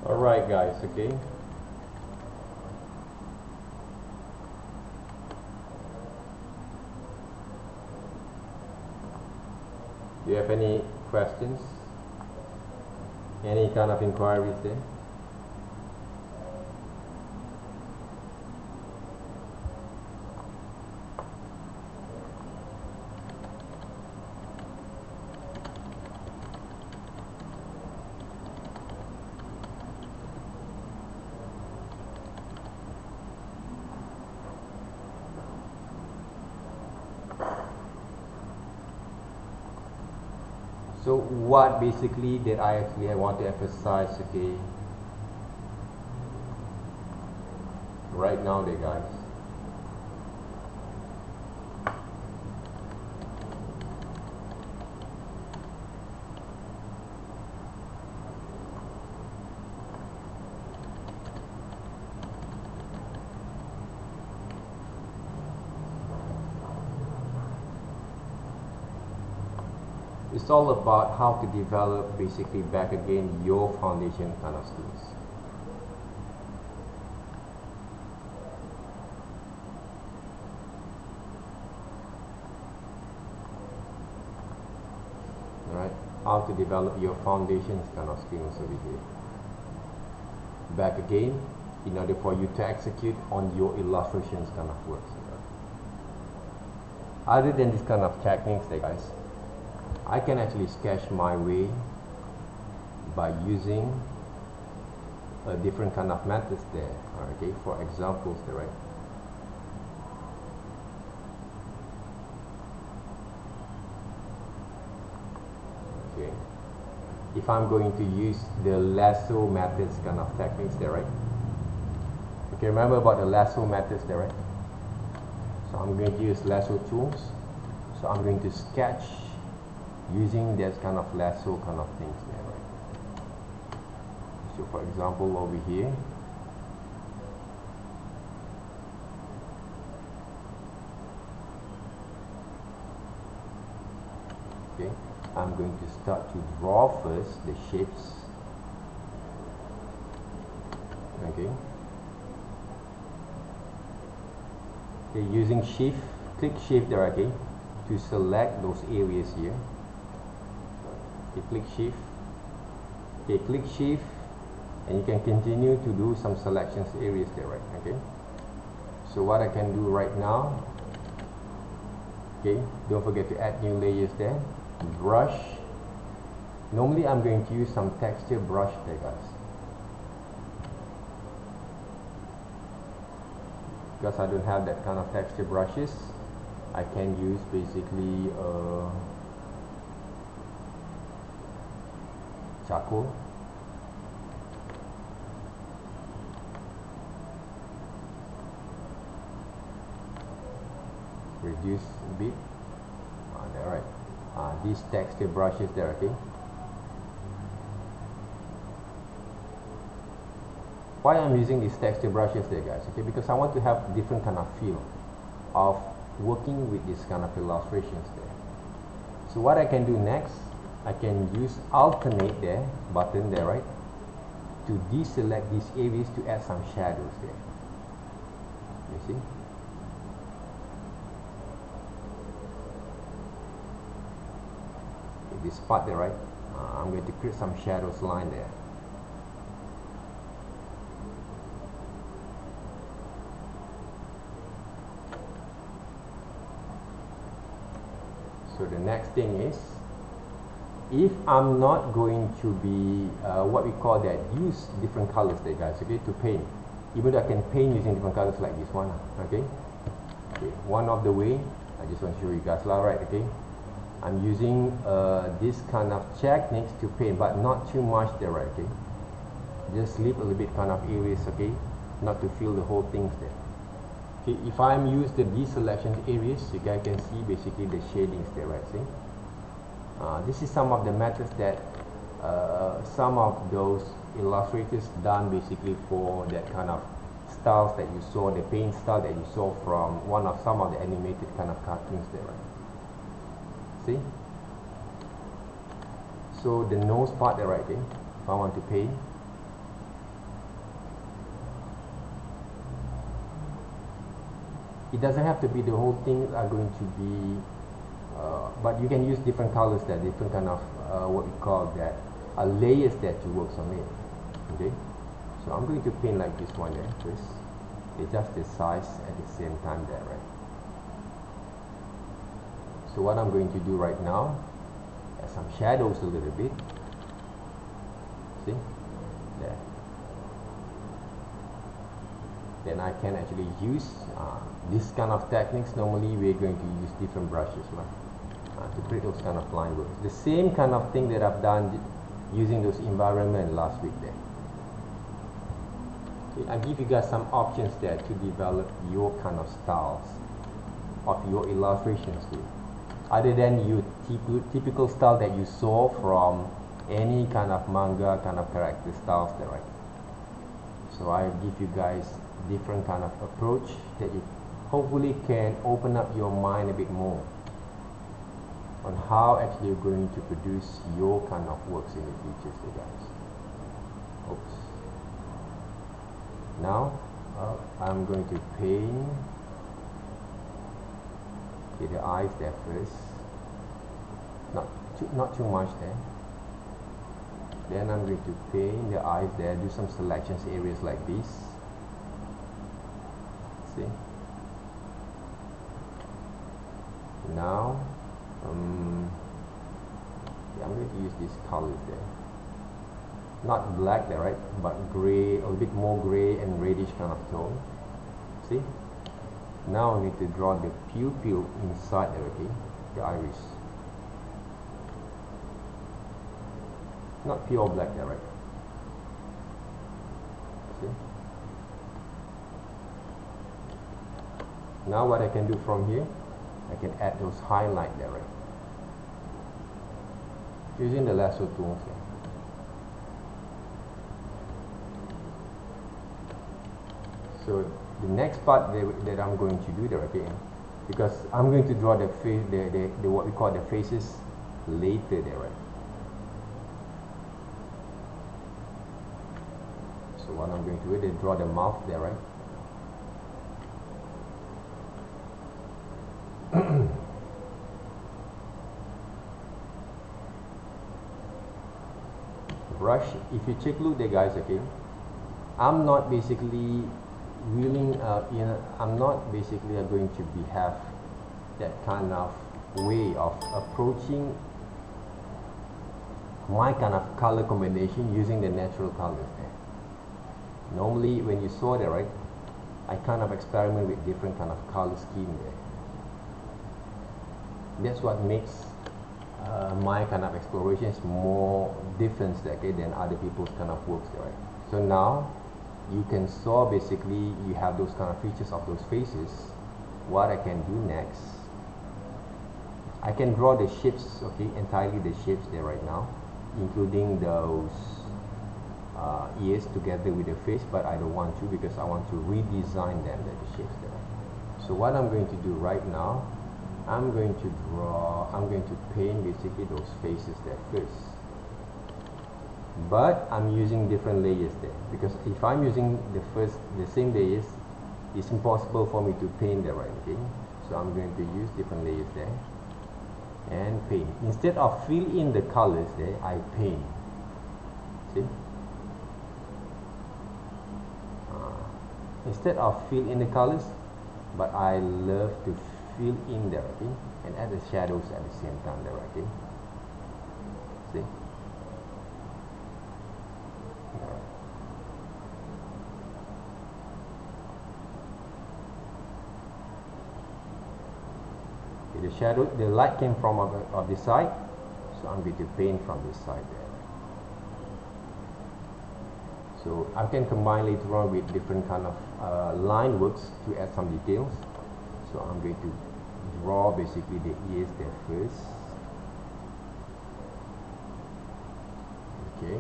Alright guys, okay. Do you have any questions? Any kind of inquiries there? So what basically that I want to emphasize, okay, right now there guys, it's all about how to develop basically back again your foundation kind of skills. Alright, how to develop your foundations kind of skills over here. Back again, in order for you to execute on your illustrations kind of works. Other than this kind of techniques there guys, I can actually sketch my way by using a different kind of methods there, okay, for examples there, right? Okay, if I'm going to use the lasso methods kind of techniques there, right? Okay, remember about the lasso methods there, right? So I'm going to use lasso tools, so I'm going to sketch using this kind of lasso kind of things there, right? So for example over here, okay, I'm going to start to draw first the shapes, okay. Okay, using shift, click shift there, okay, to select those areas here. Okay, click shift, okay, click shift and you can continue to do some selections areas there, right? Okay, so what I can do right now, okay, don't forget to add new layers there. Brush, normally I'm going to use some texture brush there, guys, because I don't have that kind of texture brushes. I can use basically charcoal. Reduce a bit. There, right. These texture brushes there, okay. Why I'm using these texture brushes there, guys? Okay, because I want to have different kind of feel of working with this kind of illustrations there. So what I can do next, I can use alternate there button there, right, to deselect these areas to add some shadows there. You see? This part there, right, I'm going to create some shadows line there. So the next thing is, if I'm not going to be what we call that, use different colors there, guys, okay, to paint, even though I can paint using different colors like this one, okay. Okay, one of the way, I just want to show you guys lah, right, okay. I'm using this kind of techniques to paint, but not too much there, right, okay. Just leave a little bit kind of areas, okay, not to fill the whole things there. Okay, if I'm use the deselection areas, you guys can see basically the shadings there, right, see. This is some of the methods that some of those illustrators done basically for that kind of styles that you saw, the paint style that you saw from some of the animated kind of cartoons there, right. See? So the nose part there, right, okay, if I want to paint, it doesn't have to be the whole thing are going to be, but you can use different colors there, different kind of what we call that, layers that you work on it. Okay, so I'm going to paint like this one there first, adjust the size at the same time there, right. So what I'm going to do right now, add some shadows a little bit. See? There. Then I can actually use this kind of techniques. Normally we're going to use different brushes to create those kind of line works. The same kind of thing that I've done using those environment last week there. Okay, I give you guys some options there to develop your kind of styles of your illustrations too. Other than your typical style that you saw from any kind of manga kind of character styles there, right? So I give you guys different kind of approach that you hopefully can open up your mind a bit more on how actually you're going to produce your kind of works in the future, so guys. Oops. Now I'm going to paint the eyes there first, not too much there. Then I'm going to paint the eyes there, do some selections areas like this. See? Now yeah, I'm going to use these colors there, not black there, right, but gray, a little bit more gray and reddish kind of tone. See? Now I need to draw the pupil inside there, okay, the iris. Not pure black there, right? See? Now what I can do from here, I can add those highlight there, right? Using the lasso tools here. So the next part that I'm going to do there, okay, because I'm going to draw the face, the what we call the faces later there, right? So what I'm going to do is draw the mouth there, right? brush, if you take a look there guys, okay, I'm not basically willing, I'm not basically going to have that kind of way of approaching my kind of color combination using the natural colors there. Normally when you saw there, right, I kind of experiment with different kind of color scheme there. That's what makes my kind of explorations more different there, okay, than other people's kind of works there, right? So now you can saw basically you have those kind of features of those faces. What I can do next, I can draw the shapes, okay, entirely the shapes there right now, including those ears together with the face, but I don't want to because I want to redesign them, the shapes there. So what I'm going to do right now, I'm going to paint basically those faces there first. But I'm using different layers there, because if I'm using the same layers, it's impossible for me to paint there, right? Okay, so I'm going to use different layers there and paint. Instead of fill in the colors there, I paint. See? Instead of fill in the colors, but I love to fill in there, okay, and add the shadows at the same time there, okay. See? Okay, the shadow, the light came from of this side, so I'm going to paint from this side there. So I can combine later on with different kind of line works to add some details. So I'm going to draw basically the ears there first. Okay,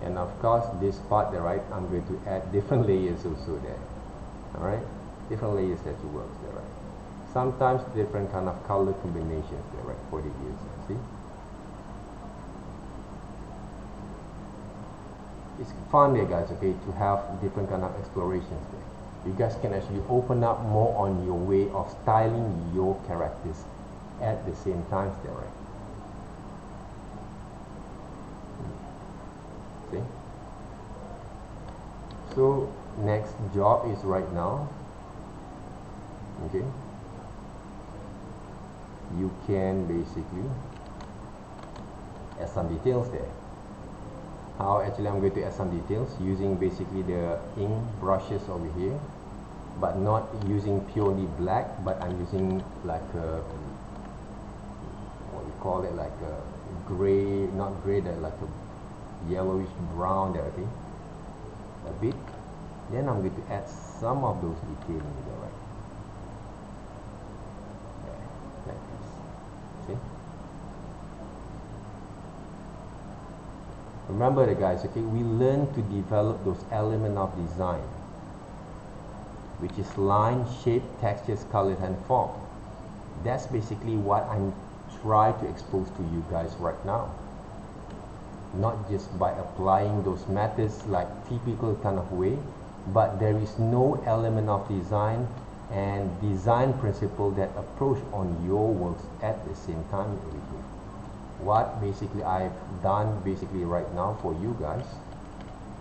and of course this part there, right, I'm going to add different layers also there. Alright, different layers that you work there, right. Sometimes different kind of color combinations there, right, for the ears. See? It's fun there guys, okay, to have different kind of explorations there. You guys can actually open up more on your way of styling your characters at the same time there, right? See? So next job is right now, okay, you can basically add some details there. How actually I'm going to add some details using basically the ink brushes over here, but not using purely black, but I'm using like a, what we call it, like a gray, not gray, like a yellowish brown there, okay, a bit. Then I'm going to add some of those detailing there, right, there, like this. See? Remember the guys, okay, we learn to develop those elements of design, which is line, shape, textures, colors, and form. That's basically what I'm trying to expose to you guys right now. Not just by applying those methods like typical kind of way, but there is no element of design and design principle that approach on your works at the same time with you. What basically I've done basically right now for you guys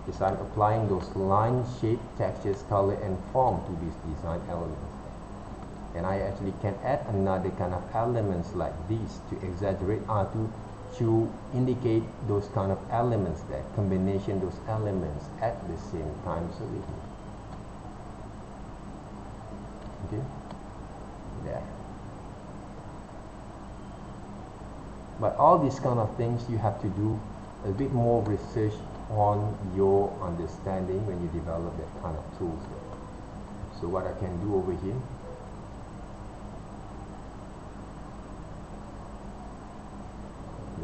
is I'm applying those line, shape, textures, color, and form to these design elements. And I actually can add another kind of elements like these to exaggerate, to indicate those kind of elements there, combination those elements at the same time. So with me. Okay, there. But all these kind of things you have to do a bit more research on your understanding when you develop that kind of tools there. So what I can do over here,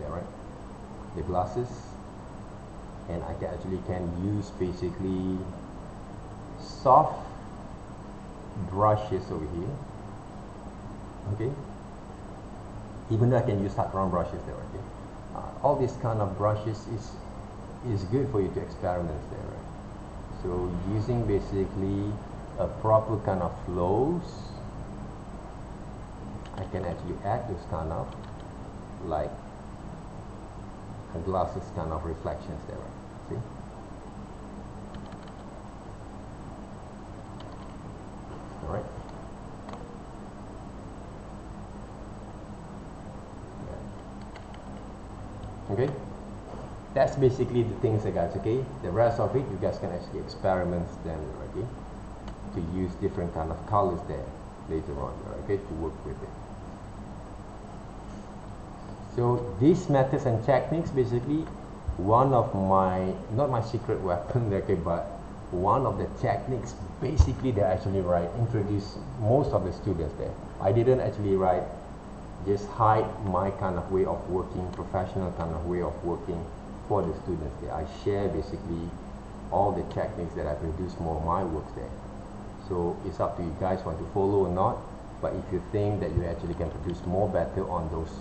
yeah, right, the glasses, and I can use basically soft brushes over here. Okay, even though I can use hard round brushes there, okay. All these kind of brushes is good for you to experiment there, right? So using basically a proper kind of flows, I can actually add those kind of like glasses kind of reflections there, right? See? All right. Okay, that's basically the things, guys. Okay, the rest of it you guys can actually experiment them, okay, to use different kind of colors there later on, okay, to work with it. So these methods and techniques, basically one of my, not my secret weapon, okay, but one of the techniques basically that actually introduce most of the students there. I didn't actually just hide my kind of way of working, professional kind of way of working for the students there. I share basically all the techniques that I produce more of my works there. So it's up to you guys want to follow or not, but if you think that you actually can produce more better on those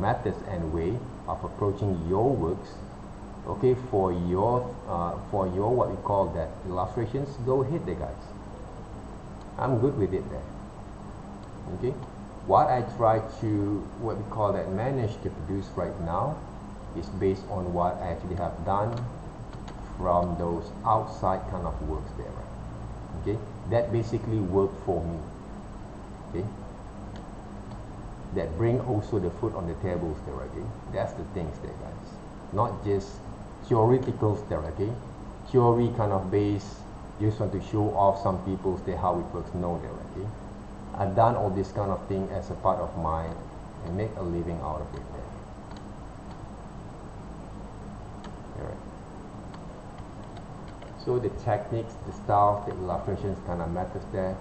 methods and way of approaching your works, okay, for your what we call that illustrations, go ahead there, guys. I'm good with it there. Okay, what I try to what we call that manage to produce right now is based on what I actually have done from those outside kind of works there, right? Okay, that basically work for me. Okay, that bring also the food on the tables there, okay? That's the things there, guys. Not just theoreticals there, okay? Theory kind of base, just want to show off some people's there how it works. No there, okay? I've done all this kind of thing as a part of mine and make a living out of it there. Alright. So the techniques, the styles, the illustrations kind of methods there.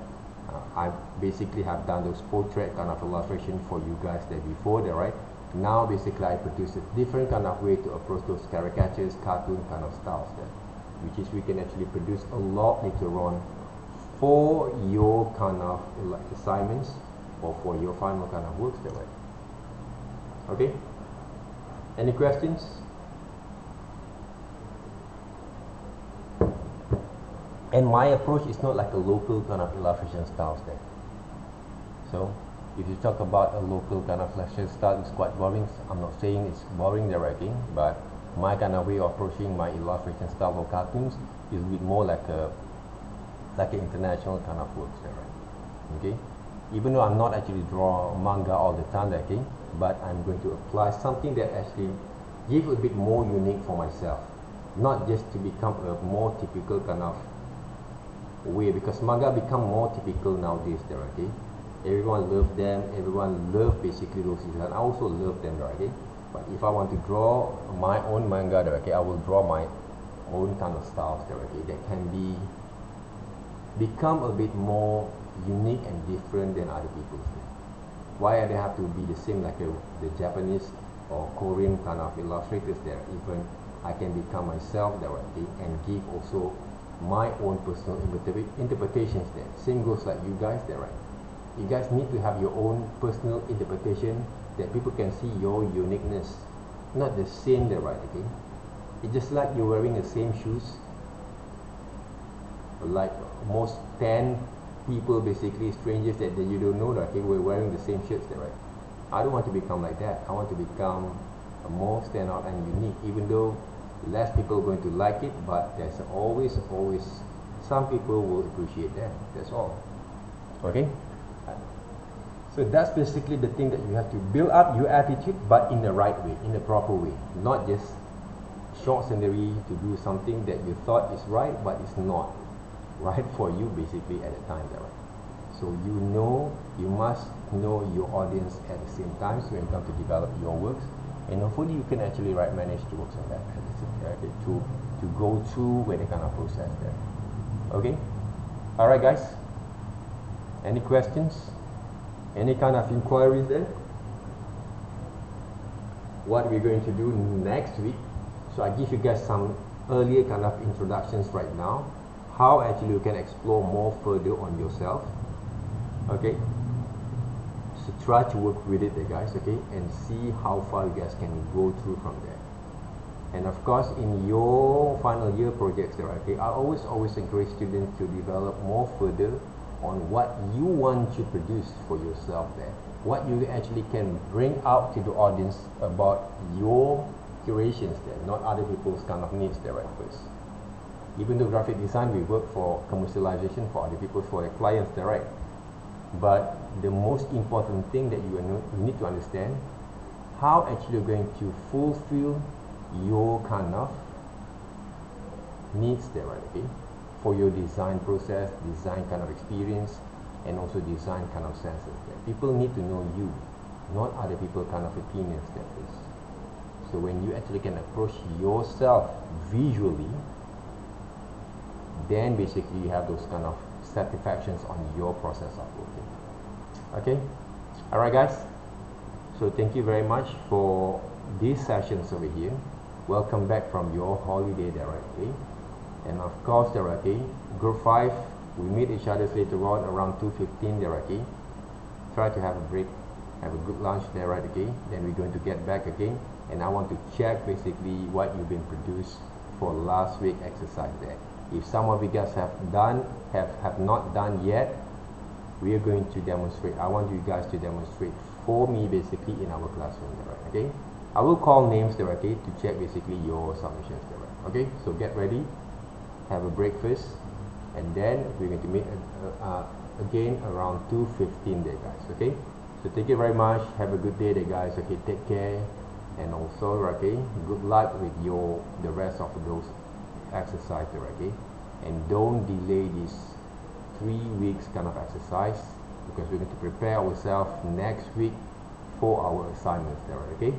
I basically have done those portrait kind of illustration for you guys there before there, right? Now basically I produce a different kind of way to approach those caricatures, cartoon kind of styles there, which is we can actually produce a lot later on for your kind of assignments or for your final kind of works there, right? Okay, any questions? And my approach is not like a local kind of illustration styles there. So if you talk about a local kind of illustration style, it's quite boring. I'm not saying it's boring directly, but my kind of way of approaching my illustration style or cartoons is a bit more like an international kind of works there, right? Okay, even though I'm not actually draw manga all the time, okay, but I'm going to apply something that actually give a bit more unique for myself, not just to become a more typical kind of way, because manga become more typical nowadays there, okay? Everyone love them, everyone love basically those designs. I also love them, okay? But if I want to draw my own manga there, okay, I will draw my own kind of styles there, okay, that can become a bit more unique and different than other people's. Why they have to be the same like the Japanese or Korean kind of illustrators there? Even I can become myself there, okay, and give also my own personal interpretations there. Same goes like you guys there, right? You guys need to have your own personal interpretation that people can see your uniqueness, not the same there, right? Okay, it's just like you're wearing the same shoes, like most 10 people, basically strangers that you don't know, okay, we're wearing the same shirts there, right? I don't want to become like that. I want to become more stand out and unique, even though less people are going to like it, but there's always some people will appreciate that. That's all. Okay, so that's basically the thing that you have to build up your attitude, but in the right way, in the proper way, not just short scenery to do something that you thought is right but it's not right for you basically at the time there, right? So you must know your audience at the same time, so when you come to develop your works, and hopefully you can actually manage to work on that to go through with the kind of process there. Okay, all right guys, any questions, any kind of inquiries there? What we're going to do next week, so I give you guys some earlier kind of introductions right now, how actually you can explore more further on yourself. Okay, so try to work with it there, guys, okay, and see how far you guys can go through from there. And of course, in your final year projects there, okay, I always encourage students to develop more further on what you want to produce for yourself there, what you actually can bring out to the audience about your aspirations there, not other people's kind of needs there at first. Even though graphic design, we work for commercialization for other people, for their clients direct. But the most important thing that you need to understand, how actually you're going to fulfill your kind of needs there, right? Okay, for your design process, design kind of experience, and also design kind of senses there. People need to know you, not other people kind of opinions there is. So when you actually can approach yourself visually, then basically you have those kind of satisfactions on your process of working. Okay, all right guys, so thank you very much for these sessions over here. Welcome back from your holiday directly, and of course directly group 5, we meet each other later on around 2:15 directly. Try to have a break, have a good lunch there, right? Okay, then we're going to get back again, and I want to check basically what you've been produced for last week exercise there. If some of you guys have not done yet, we are going to demonstrate. I want you guys to demonstrate for me basically in our classroom there, right? Okay, I will call names there, okay, to check basically your submissions there, right? Okay, so get ready, have a breakfast, and then we're going to meet again around 2:15 there, guys. Okay, so thank you very much, have a good day there, guys. Okay, take care, and also okay, good luck with the rest of those exercise there, okay, and don't delay this 3 weeks kind of exercise, because we're going to prepare ourselves next week for our assignments there, okay.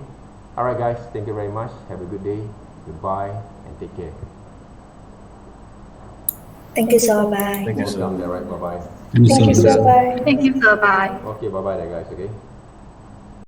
All right guys, thank you very much, have a good day, goodbye, and take care. Thank you, sir. Bye. Welcome there, right? Bye bye. Thank you, sir. Bye. Thank you, sir. Bye. Okay, bye bye there, guys. Okay.